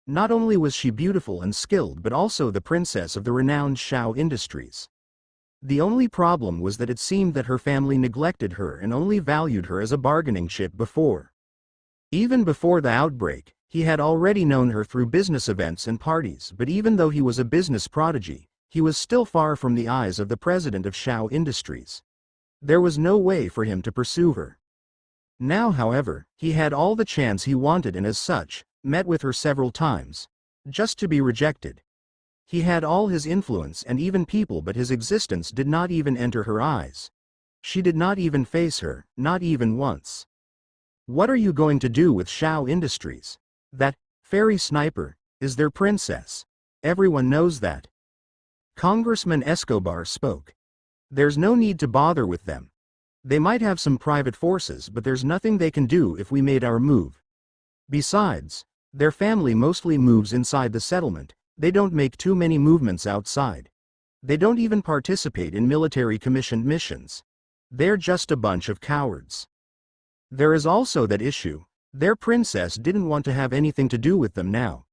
Not only was she beautiful and skilled, but also the princess of the renowned Xiao Industries. The only problem was that it seemed that her family neglected her and only valued her as a bargaining chip before. Even before the outbreak, he had already known her through business events and parties, but even though he was a business prodigy, he was still far from the eyes of the president of Xiao Industries. There was no way for him to pursue her. Now, however, he had all the chance he wanted and as such, met with her several times, just to be rejected. He had all his influence and even people, but his existence did not even enter her eyes. She did not even face her, not even once. What are you going to do with Xiao Industries? That fairy sniper is their princess. Everyone knows that. Congressman Escobar spoke. There's no need to bother with them. They might have some private forces, but there's nothing they can do if we made our move. Besides, their family mostly moves inside the settlement. They don't make too many movements outside. They don't even participate in military commissioned missions. They're just a bunch of cowards. There is also that issue. Their princess didn't want to have anything to do with them now.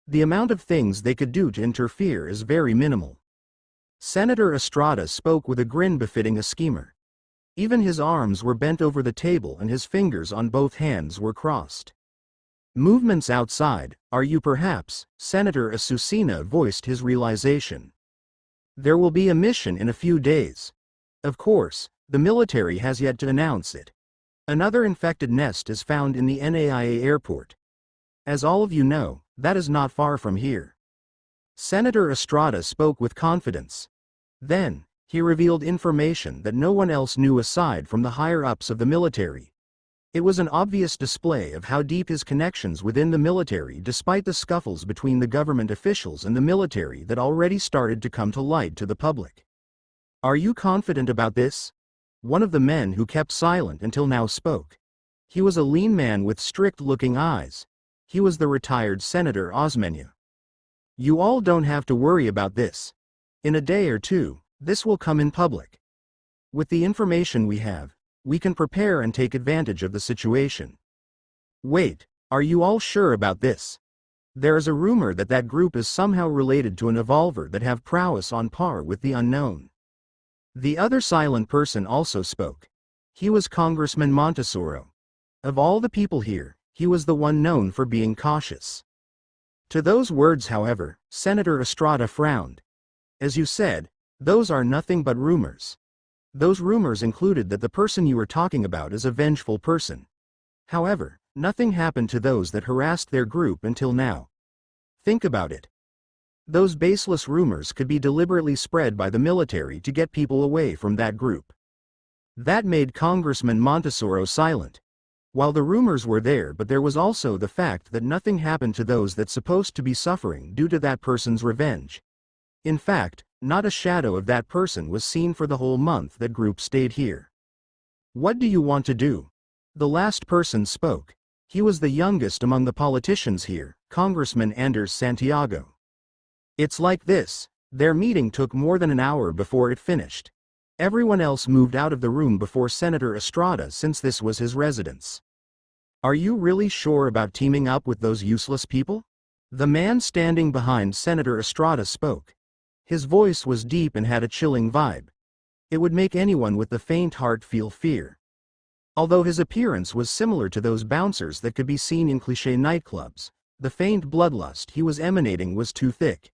The amount of things they could do to interfere is very minimal. Senator Estrada spoke with a grin befitting a schemer. Even his arms were bent over the table and his fingers on both hands were crossed. Movements outside, are you perhaps? Senator Azucena voiced his realization. There will be a mission in a few days. Of course, the military has yet to announce it. Another infected nest is found in the NAIA airport. As all of you know, that is not far from here. Senator Estrada spoke with confidence. Then, he revealed information that no one else knew aside from the higher-ups of the military. It was an obvious display of how deep his connections within the military, despite the scuffles between the government officials and the military that already started to come to light to the public. Are you confident about this? One of the men who kept silent until now spoke. He was a lean man with strict-looking eyes. He was the retired Senator Osmeña. You all don't have to worry about this. In a day or two, this will come in public. With the information we have, we can prepare and take advantage of the situation. Wait, are you all sure about this? There is a rumor that that group is somehow related to an evolver that have prowess on par with the unknown. The other silent person also spoke. He was Congressman Montesoro. Of all the people here, he was the one known for being cautious. To those words, however, Senator Estrada frowned. As you said, those are nothing but rumors. Those rumors included that the person you were talking about is a vengeful person. However, nothing happened to those that harassed their group until now. Think about it. Those baseless rumors could be deliberately spread by the military to get people away from that group. That made Congressman Montesoro silent. While the rumors were there, but there was also the fact that nothing happened to those that supposed to be suffering due to that person's revenge. In fact, not a shadow of that person was seen for the whole month that group stayed here. What do you want to do? The last person spoke. He was the youngest among the politicians here, Congressman Anders Santiago. It's like this, their meeting took more than an hour before it finished. Everyone else moved out of the room before Senator Estrada since this was his residence. Are you really sure about teaming up with those useless people? The man standing behind Senator Estrada spoke. His voice was deep and had a chilling vibe. It would make anyone with the faint heart feel fear. Although his appearance was similar to those bouncers that could be seen in cliché nightclubs, the faint bloodlust he was emanating was too thick.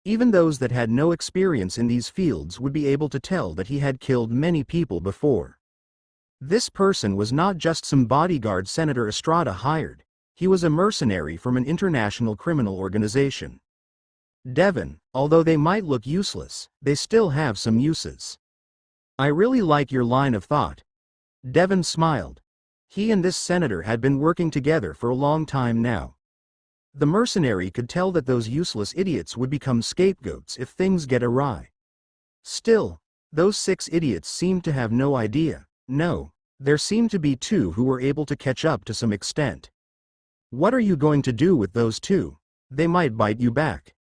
Even those that had no experience in these fields would be able to tell that he had killed many people before. This person was not just some bodyguard Senator Estrada hired. He was a mercenary from an international criminal organization. Devon, although they might look useless, they still have some uses. I really like your line of thought. Devon smiled. He and this senator had been working together for a long time now. The mercenary could tell that those useless idiots would become scapegoats if things get awry. Still, those 6 idiots seemed to have no idea. No, there seemed to be 2 who were able to catch up to some extent. What are you going to do with those 2? They might bite you back.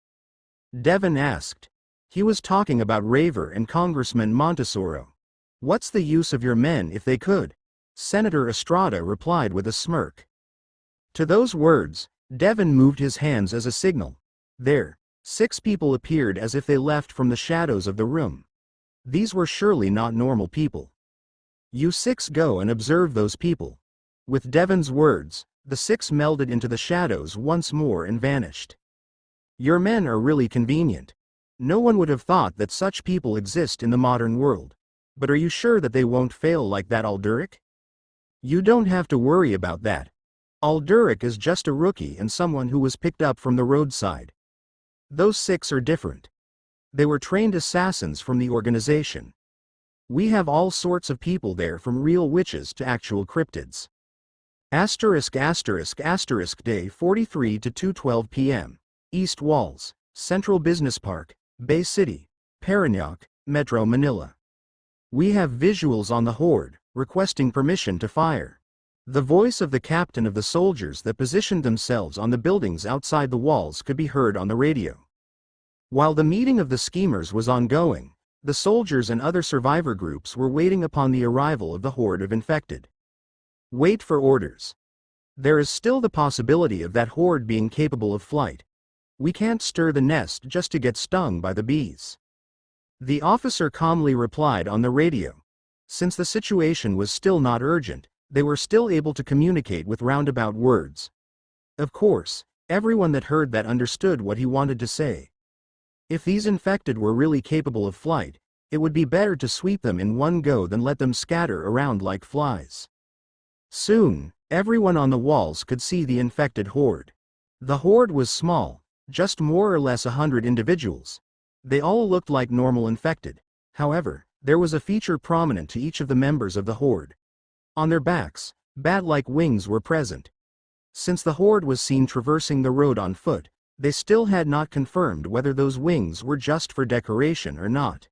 Devon asked. He was talking about Raver and Congressman Montesoro. What's the use of your men if they could? Senator Estrada replied with a smirk. To those words, Devon moved his hands as a signal. There, 6 people appeared as if they left from the shadows of the room. These were surely not normal people. You 6 go and observe those people. With Devon's words, the 6 melded into the shadows once more and vanished. Your men are really convenient. No one would have thought that such people exist in the modern world. But are you sure that they won't fail like that, Alduric? You don't have to worry about that. Alduric is just a rookie and someone who was picked up from the roadside. Those 6 are different. They were trained assassins from the organization. We have all sorts of people there, from real witches to actual cryptids. ****** Day 43 to 2:12 p.m. East Walls, Central Business Park, Bay City, Parañaque, Metro Manila. We have visuals on the horde, requesting permission to fire. The voice of the captain of the soldiers that positioned themselves on the buildings outside the walls could be heard on the radio. While the meeting of the schemers was ongoing, the soldiers and other survivor groups were waiting upon the arrival of the horde of infected. Wait for orders. There is still the possibility of that horde being capable of flight. We can't stir the nest just to get stung by the bees. The officer calmly replied on the radio. Since the situation was still not urgent, they were still able to communicate with roundabout words. Of course, everyone that heard that understood what he wanted to say. If these infected were really capable of flight, it would be better to sweep them in one go than let them scatter around like flies. Soon, everyone on the walls could see the infected horde. The horde was small, just more or less 100 individuals. They all looked like normal infected. However, there was a feature prominent to each of the members of the horde. On their backs, bat-like wings were present. Since the horde was seen traversing the road on foot, they still had not confirmed whether those wings were just for decoration or not.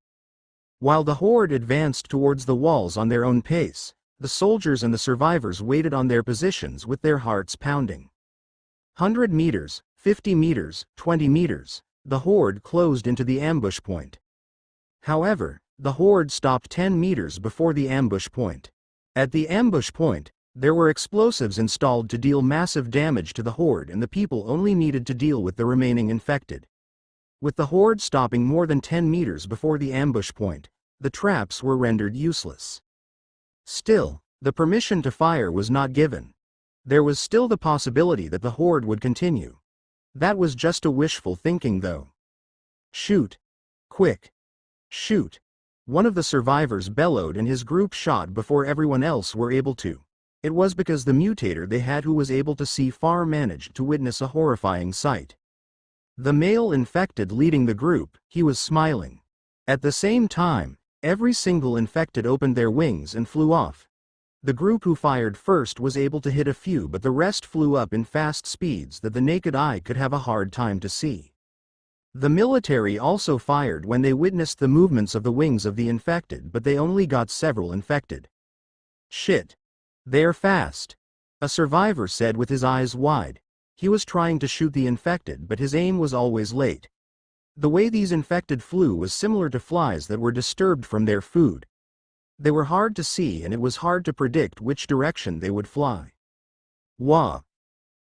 While the horde advanced towards the walls on their own pace, the soldiers and the survivors waited on their positions with their hearts pounding. 100 meters, 50 meters, 20 meters, the horde closed into the ambush point. However, the horde stopped 10 meters before the ambush point. At the ambush point, there were explosives installed to deal massive damage to the horde, and the people only needed to deal with the remaining infected. With the horde stopping more than 10 meters before the ambush point, the traps were rendered useless. Still, the permission to fire was not given. There was still the possibility that the horde would continue. That was just a wishful thinking though. Shoot! Quick! Shoot! One of the survivors bellowed, and his group shot before everyone else were able to. It was because the mutator they had who was able to see far managed to witness a horrifying sight. The male infected leading the group, he was smiling. At the same time, every single infected opened their wings and flew off. The group who fired first was able to hit a few, but the rest flew up in fast speeds that the naked eye could have a hard time to see. The military also fired when they witnessed the movements of the wings of the infected, but they only got several infected. Shit! They're fast! A survivor said with his eyes wide. He was trying to shoot the infected, but his aim was always late. The way these infected flew was similar to flies that were disturbed from their food. They were hard to see, and it was hard to predict which direction they would fly. Wah!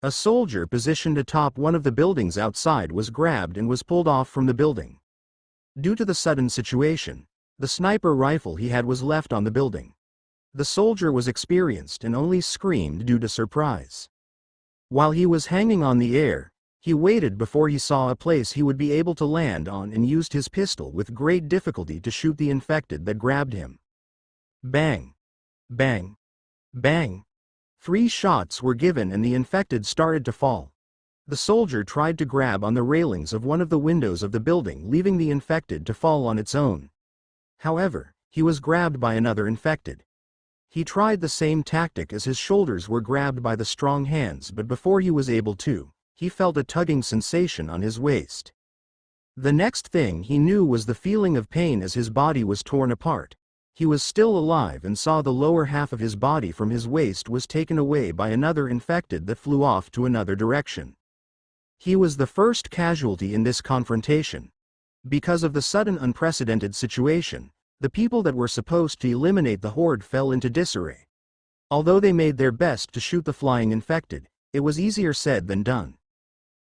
A soldier positioned atop one of the buildings outside was grabbed and was pulled off from the building. Due to the sudden situation, the sniper rifle he had was left on the building. The soldier was experienced and only screamed due to surprise. While he was hanging on the air, he waited before he saw a place he would be able to land on and used his pistol with great difficulty to shoot the infected that grabbed him. Bang! Bang! Bang! 3 shots were given and the infected started to fall. The soldier tried to grab on the railings of one of the windows of the building, leaving the infected to fall on its own. However, he was grabbed by another infected. He tried the same tactic as his shoulders were grabbed by the strong hands, but before he was able to, he felt a tugging sensation on his waist. The next thing he knew was the feeling of pain as his body was torn apart. He was still alive and saw the lower half of his body from his waist was taken away by another infected that flew off to another direction. He was the first casualty in this confrontation. Because of the sudden unprecedented situation, the people that were supposed to eliminate the horde fell into disarray. Although they made their best to shoot the flying infected, it was easier said than done.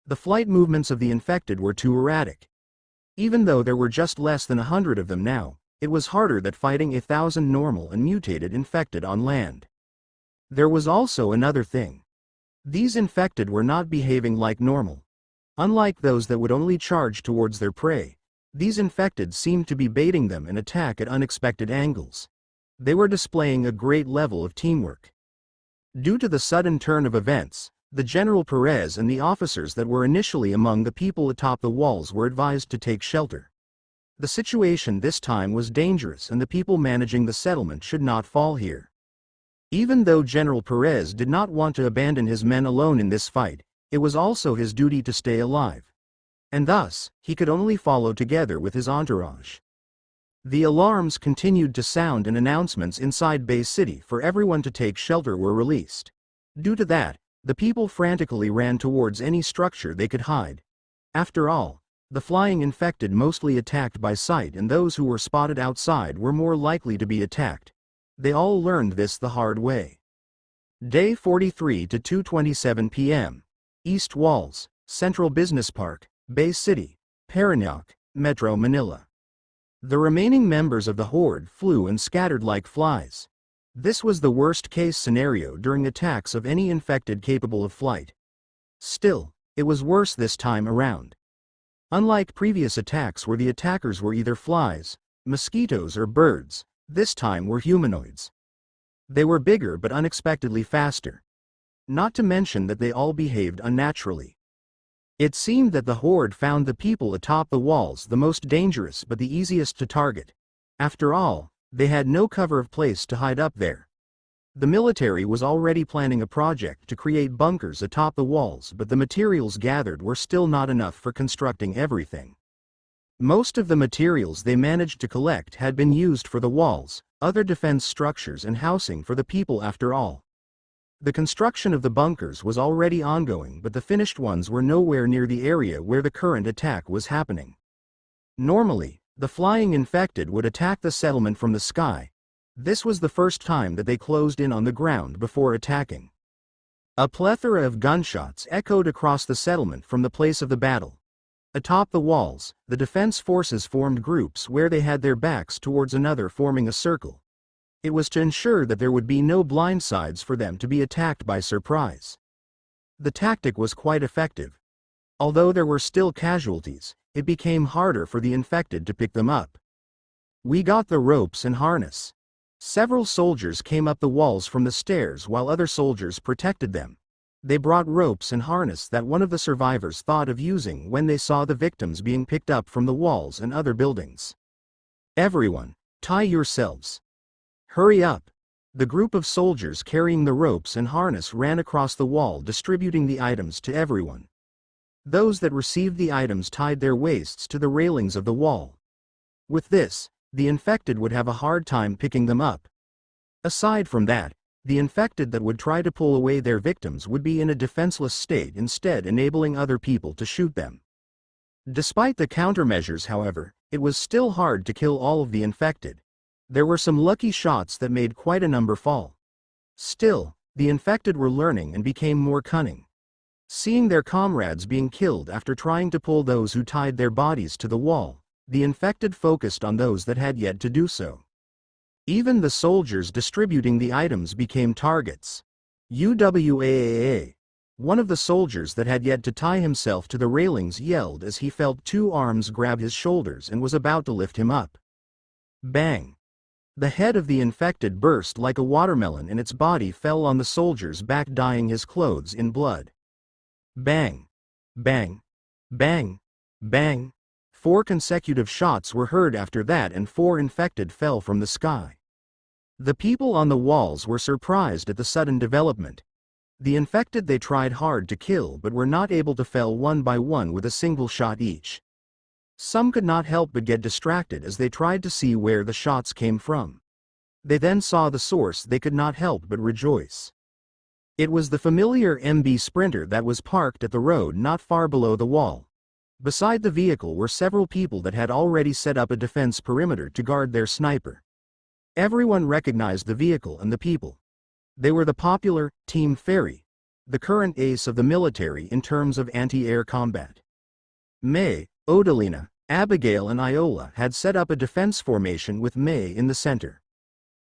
The flight movements of the infected were too erratic. Even though there were just less than 100 of them now, it was harder than fighting 1,000 normal and mutated infected on land. There was also another thing. These infected were not behaving like normal. Unlike those that would only charge towards their prey, these infected seemed to be baiting them and attack at unexpected angles. They were displaying a great level of teamwork. Due to the sudden turn of events, the General Perez and the officers that were initially among the people atop the walls were advised to take shelter. The situation this time was dangerous and the people managing the settlement should not fall here. Even though General Perez did not want to abandon his men alone in this fight, it was also his duty to stay alive. And thus, he could only follow together with his entourage. The alarms continued to sound and announcements inside Bay City for everyone to take shelter were released. Due to that, the people frantically ran towards any structure they could hide. After all, the flying infected mostly attacked by sight and those who were spotted outside were more likely to be attacked. They all learned this the hard way. Day 43 to 2:27 p.m. East Walls, Central Business Park, Bay City, Parañaque, Metro Manila. The remaining members of the horde flew and scattered like flies. This was the worst-case scenario during attacks of any infected capable of flight. Still, it was worse this time around. Unlike previous attacks where the attackers were either flies, mosquitoes or birds, this time were humanoids. They were bigger but unexpectedly faster. Not to mention that they all behaved unnaturally. It seemed that the horde found the people atop the walls the most dangerous but the easiest to target. After all, they had no cover of place to hide up there. The military was already planning a project to create bunkers atop the walls, but the materials gathered were still not enough for constructing everything. Most of the materials they managed to collect had been used for the walls, other defense structures and housing for the people after all. The construction of the bunkers was already ongoing, but the finished ones were nowhere near the area where the current attack was happening. Normally, the flying infected would attack the settlement from the sky. This was the first time that they closed in on the ground before attacking. A plethora of gunshots echoed across the settlement from the place of the battle. Atop the walls, the defense forces formed groups where they had their backs towards another, forming a circle. It was to ensure that there would be no blind sides for them to be attacked by surprise. The tactic was quite effective. Although there were still casualties, it became harder for the infected to pick them up. We got the ropes and harness. Several soldiers came up the walls from the stairs while other soldiers protected them. They brought ropes and harness that one of the survivors thought of using when they saw the victims being picked up from the walls and other buildings. Everyone, tie yourselves. Hurry up. The group of soldiers carrying the ropes and harness ran across the wall, distributing the items to everyone. Those that received the items tied their waists to the railings of the wall. With this, the infected would have a hard time picking them up. Aside from that, the infected that would try to pull away their victims would be in a defenseless state, instead enabling other people to shoot them. Despite the countermeasures, however, it was still hard to kill all of the infected. There were some lucky shots that made quite a number fall. Still, the infected were learning and became more cunning. Seeing their comrades being killed after trying to pull those who tied their bodies to the wall, the infected focused on those that had yet to do so. Even the soldiers distributing the items became targets. UWAAA. One of the soldiers that had yet to tie himself to the railings yelled as he felt 2 arms grab his shoulders and was about to lift him up. Bang! The head of the infected burst like a watermelon and its body fell on the soldier's back, dyeing his clothes in blood. Bang! Bang! Bang! Bang! 4 consecutive shots were heard after that, and 4 infected fell from the sky. The people on the walls were surprised at the sudden development. The infected they tried hard to kill but were not able to fell one by one with a single shot each. Some could not help but get distracted as they tried to see where the shots came from. They then saw the source. They could not help but rejoice. It was the familiar MB Sprinter that was parked at the road not far below the wall. Beside the vehicle were several people that had already set up a defense perimeter to guard their sniper. Everyone recognized the vehicle and the people. They were the popular Team Fairy, the current ace of the military in terms of anti-air combat. May, Odalina, Abigail and Iola had set up a defense formation with May in the center.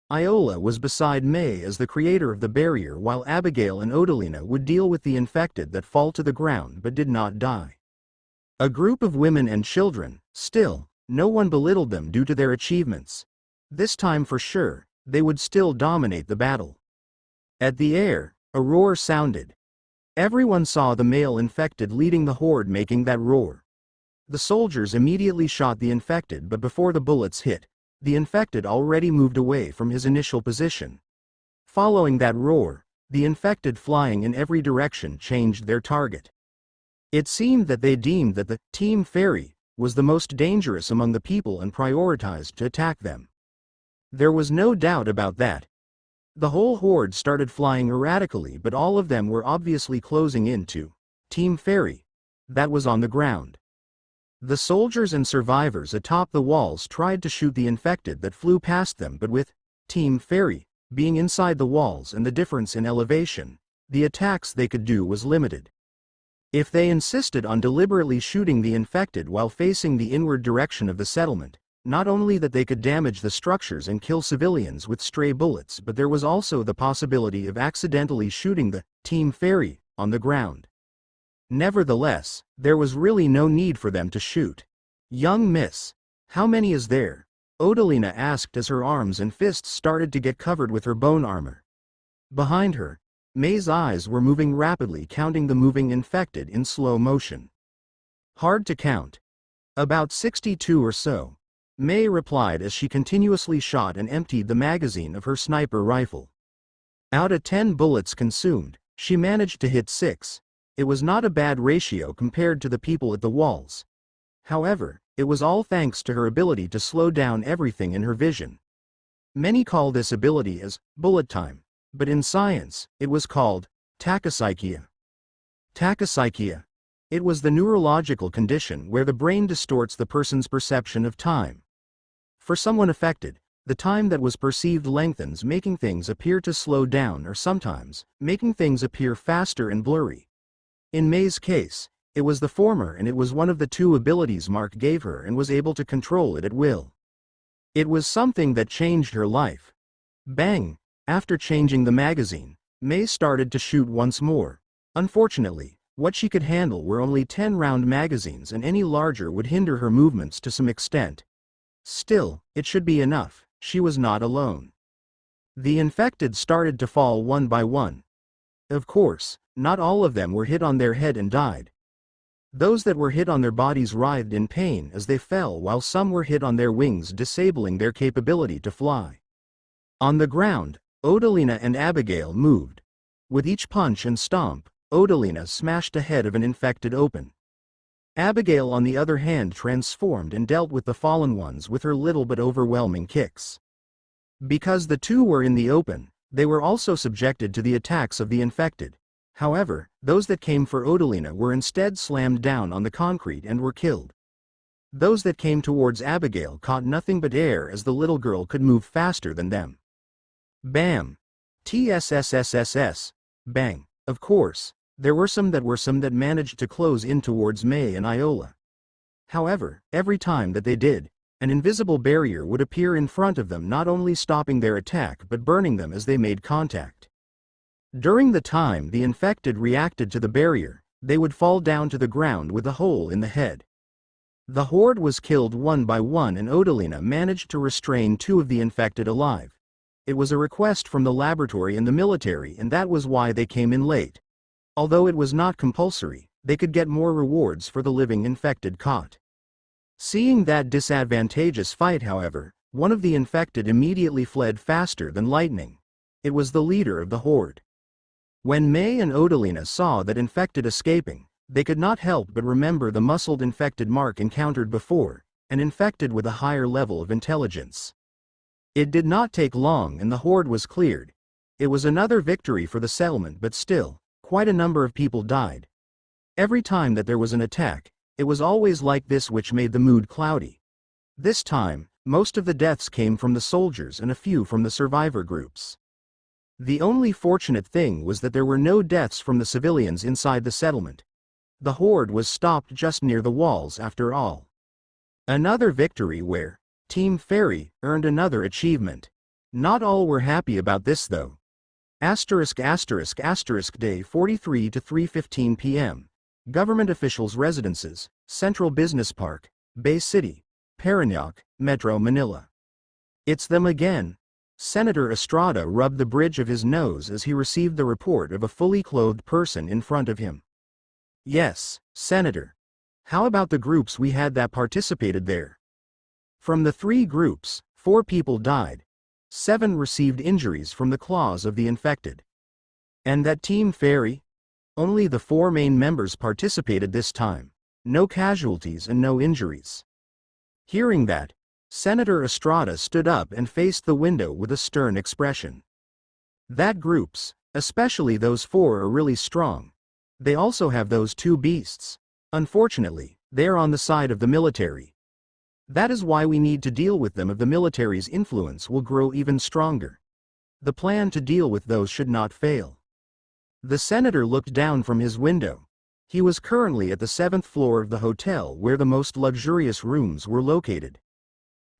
Iola was beside May as the creator of the barrier, while Abigail and Odalina would deal with the infected that fall to the ground but did not die. A group of women and children, still, no one belittled them due to their achievements. This time for sure, they would still dominate the battle. At the air, a roar sounded. Everyone saw the male infected leading the horde making that roar. The soldiers immediately shot the infected, but before the bullets hit, the infected already moved away from his initial position. Following that roar, the infected flying in every direction changed their target. It seemed that they deemed that the Team Fairy was the most dangerous among the people and prioritized to attack them. There was no doubt about that. The whole horde started flying erratically, but all of them were obviously closing in to Team Fairy that was on the ground. The soldiers and survivors atop the walls tried to shoot the infected that flew past them, but with Team Fairy being inside the walls and the difference in elevation, the attacks they could do was limited. If they insisted on deliberately shooting the infected while facing the inward direction of the settlement, not only that they could damage the structures and kill civilians with stray bullets, but there was also the possibility of accidentally shooting the Team Fairy on the ground. Nevertheless, there was really no need for them to shoot. "Young miss, how many is there?" Odalina asked as her arms and fists started to get covered with her bone armor. Behind her, May's eyes were moving rapidly, counting the moving infected in slow motion. "Hard to count. About 62 or so," May replied as she continuously shot and emptied the magazine of her sniper rifle. Out of 10 bullets consumed, she managed to hit 6. It was not a bad ratio compared to the people at the walls. However, it was all thanks to her ability to slow down everything in her vision. Many call this ability as bullet time, but in science, it was called tachypsychia. Tachypsychia. It was the neurological condition where the brain distorts the person's perception of time. For someone affected, the time that was perceived lengthens, making things appear to slow down, or sometimes, making things appear faster and blurry. In May's case, it was the former, and it was one of the 2 abilities Mark gave her and was able to control it at will. It was something that changed her life. Bang! After changing the magazine, May started to shoot once more. Unfortunately, what she could handle were only 10-round magazines, and any larger would hinder her movements to some extent. Still, it should be enough. She was not alone. The infected started to fall one by one. Of course, not all of them were hit on their head and died. Those that were hit on their bodies writhed in pain as they fell, while some were hit on their wings, disabling their capability to fly. On the ground, Odalina and Abigail moved. With each punch and stomp, Odalina smashed the head of an infected open. Abigail, on the other hand, transformed and dealt with the fallen ones with her little but overwhelming kicks. Because the 2 were in the open, they were also subjected to the attacks of the infected. However, those that came for Odalina were instead slammed down on the concrete and were killed. Those that came towards Abigail caught nothing but air, as the little girl could move faster than them. Bam! TSSSSS! Bang! Of course, there were some that managed to close in towards May and Iola. However, every time that they did, an invisible barrier would appear in front of them, not only stopping their attack but burning them as they made contact. During the time the infected reacted to the barrier, they would fall down to the ground with a hole in the head. The horde was killed one by one and Odalina managed to restrain 2 of the infected alive. It was a request from the laboratory and the military, and that was why they came in late. Although it was not compulsory, they could get more rewards for the living infected caught. Seeing that disadvantageous fight, however, one of the infected immediately fled faster than lightning. It was the leader of the horde. When May and Odalina saw that infected escaping, they could not help but remember the muscled infected Mark encountered before, an infected with a higher level of intelligence. It did not take long and the horde was cleared. It was another victory for the settlement, but still, quite a number of people died. Every time that there was an attack, it was always like this, which made the mood cloudy. This time, most of the deaths came from the soldiers and a few from the survivor groups. The only fortunate thing was that there were no deaths from the civilians inside the settlement. The horde was stopped just near the walls after all. Another victory where Team Fairy earned another achievement. Not all were happy about this though. Day 43 to 3:15 p.m. Government officials' residences, Central Business Park, Bay City, Parañaque, Metro Manila. It's them again. Senator Estrada rubbed the bridge of his nose as he received the report of a fully clothed person in front of him. Yes, Senator. How about the groups we had that participated there? From the 3 groups, 4 people died. 7 received injuries from the claws of the infected. And that Team Fairy? Only the 4 main members participated this time. No casualties and no injuries. Hearing that, Senator Estrada stood up and faced the window with a stern expression. That groups, especially those 4, are really strong. They also have those 2 beasts. Unfortunately, they are on the side of the military. That is why we need to deal with them if the military's influence will grow even stronger. The plan to deal with those should not fail. The senator looked down from his window. He was currently at the 7th floor of the hotel where the most luxurious rooms were located.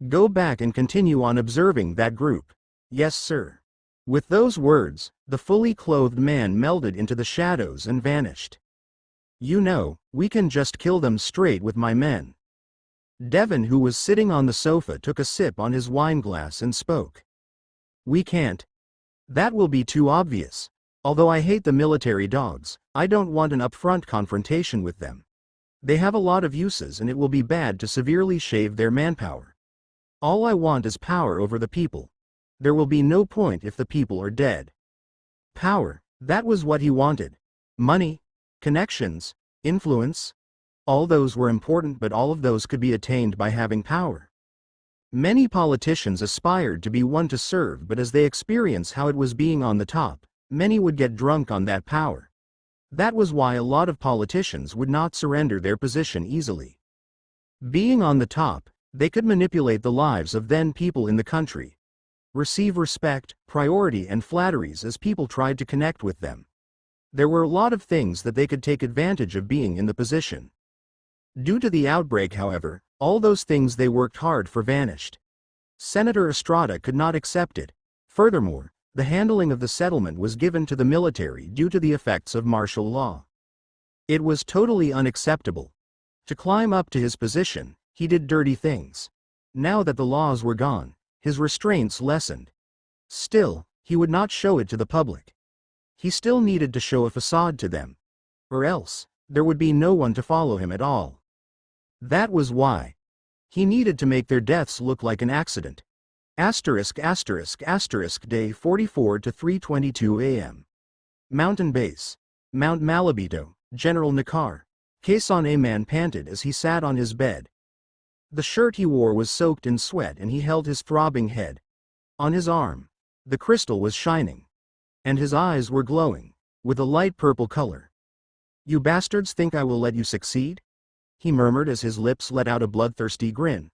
Go back and continue on observing that group. Yes, sir. With those words, the fully clothed man melded into the shadows and vanished. You know, we can just kill them straight with my men. Devon, who was sitting on the sofa, took a sip on his wine glass and spoke. We can't. That will be too obvious. Although I hate the military dogs, I don't want an upfront confrontation with them. They have a lot of uses and it will be bad to severely shave their manpower. All I want is power over the people. There will be no point if the people are dead. Power, that was what he wanted. Money, connections, influence. All those were important, but all of those could be attained by having power. Many politicians aspired to be one to serve, but as they experience how it was being on the top, many would get drunk on that power. That was why a lot of politicians would not surrender their position easily. Being on the top, they could manipulate the lives of then people in the country. Receive respect, priority and flatteries as people tried to connect with them. There were a lot of things that they could take advantage of being in the position. Due to the outbreak, however, all those things they worked hard for vanished. Senator Estrada could not accept it. Furthermore, the handling of the settlement was given to the military due to the effects of martial law. It was totally unacceptable. To climb up to his position, he did dirty things. Now that the laws were gone, his restraints lessened. Still, he would not show it to the public. He still needed to show a facade to them. Or else, there would be no one to follow him at all. That was why. He needed to make their deaths look like an accident. Day 44 to 3:22 a.m. Mountain Base. Mount Malabito, General Nakar. Quezon. A man panted as he sat on his bed. The shirt he wore was soaked in sweat and he held his throbbing head. On his arm, the crystal was shining. And his eyes were glowing, with a light purple color. You bastards think I will let you succeed? He murmured as his lips let out a bloodthirsty grin.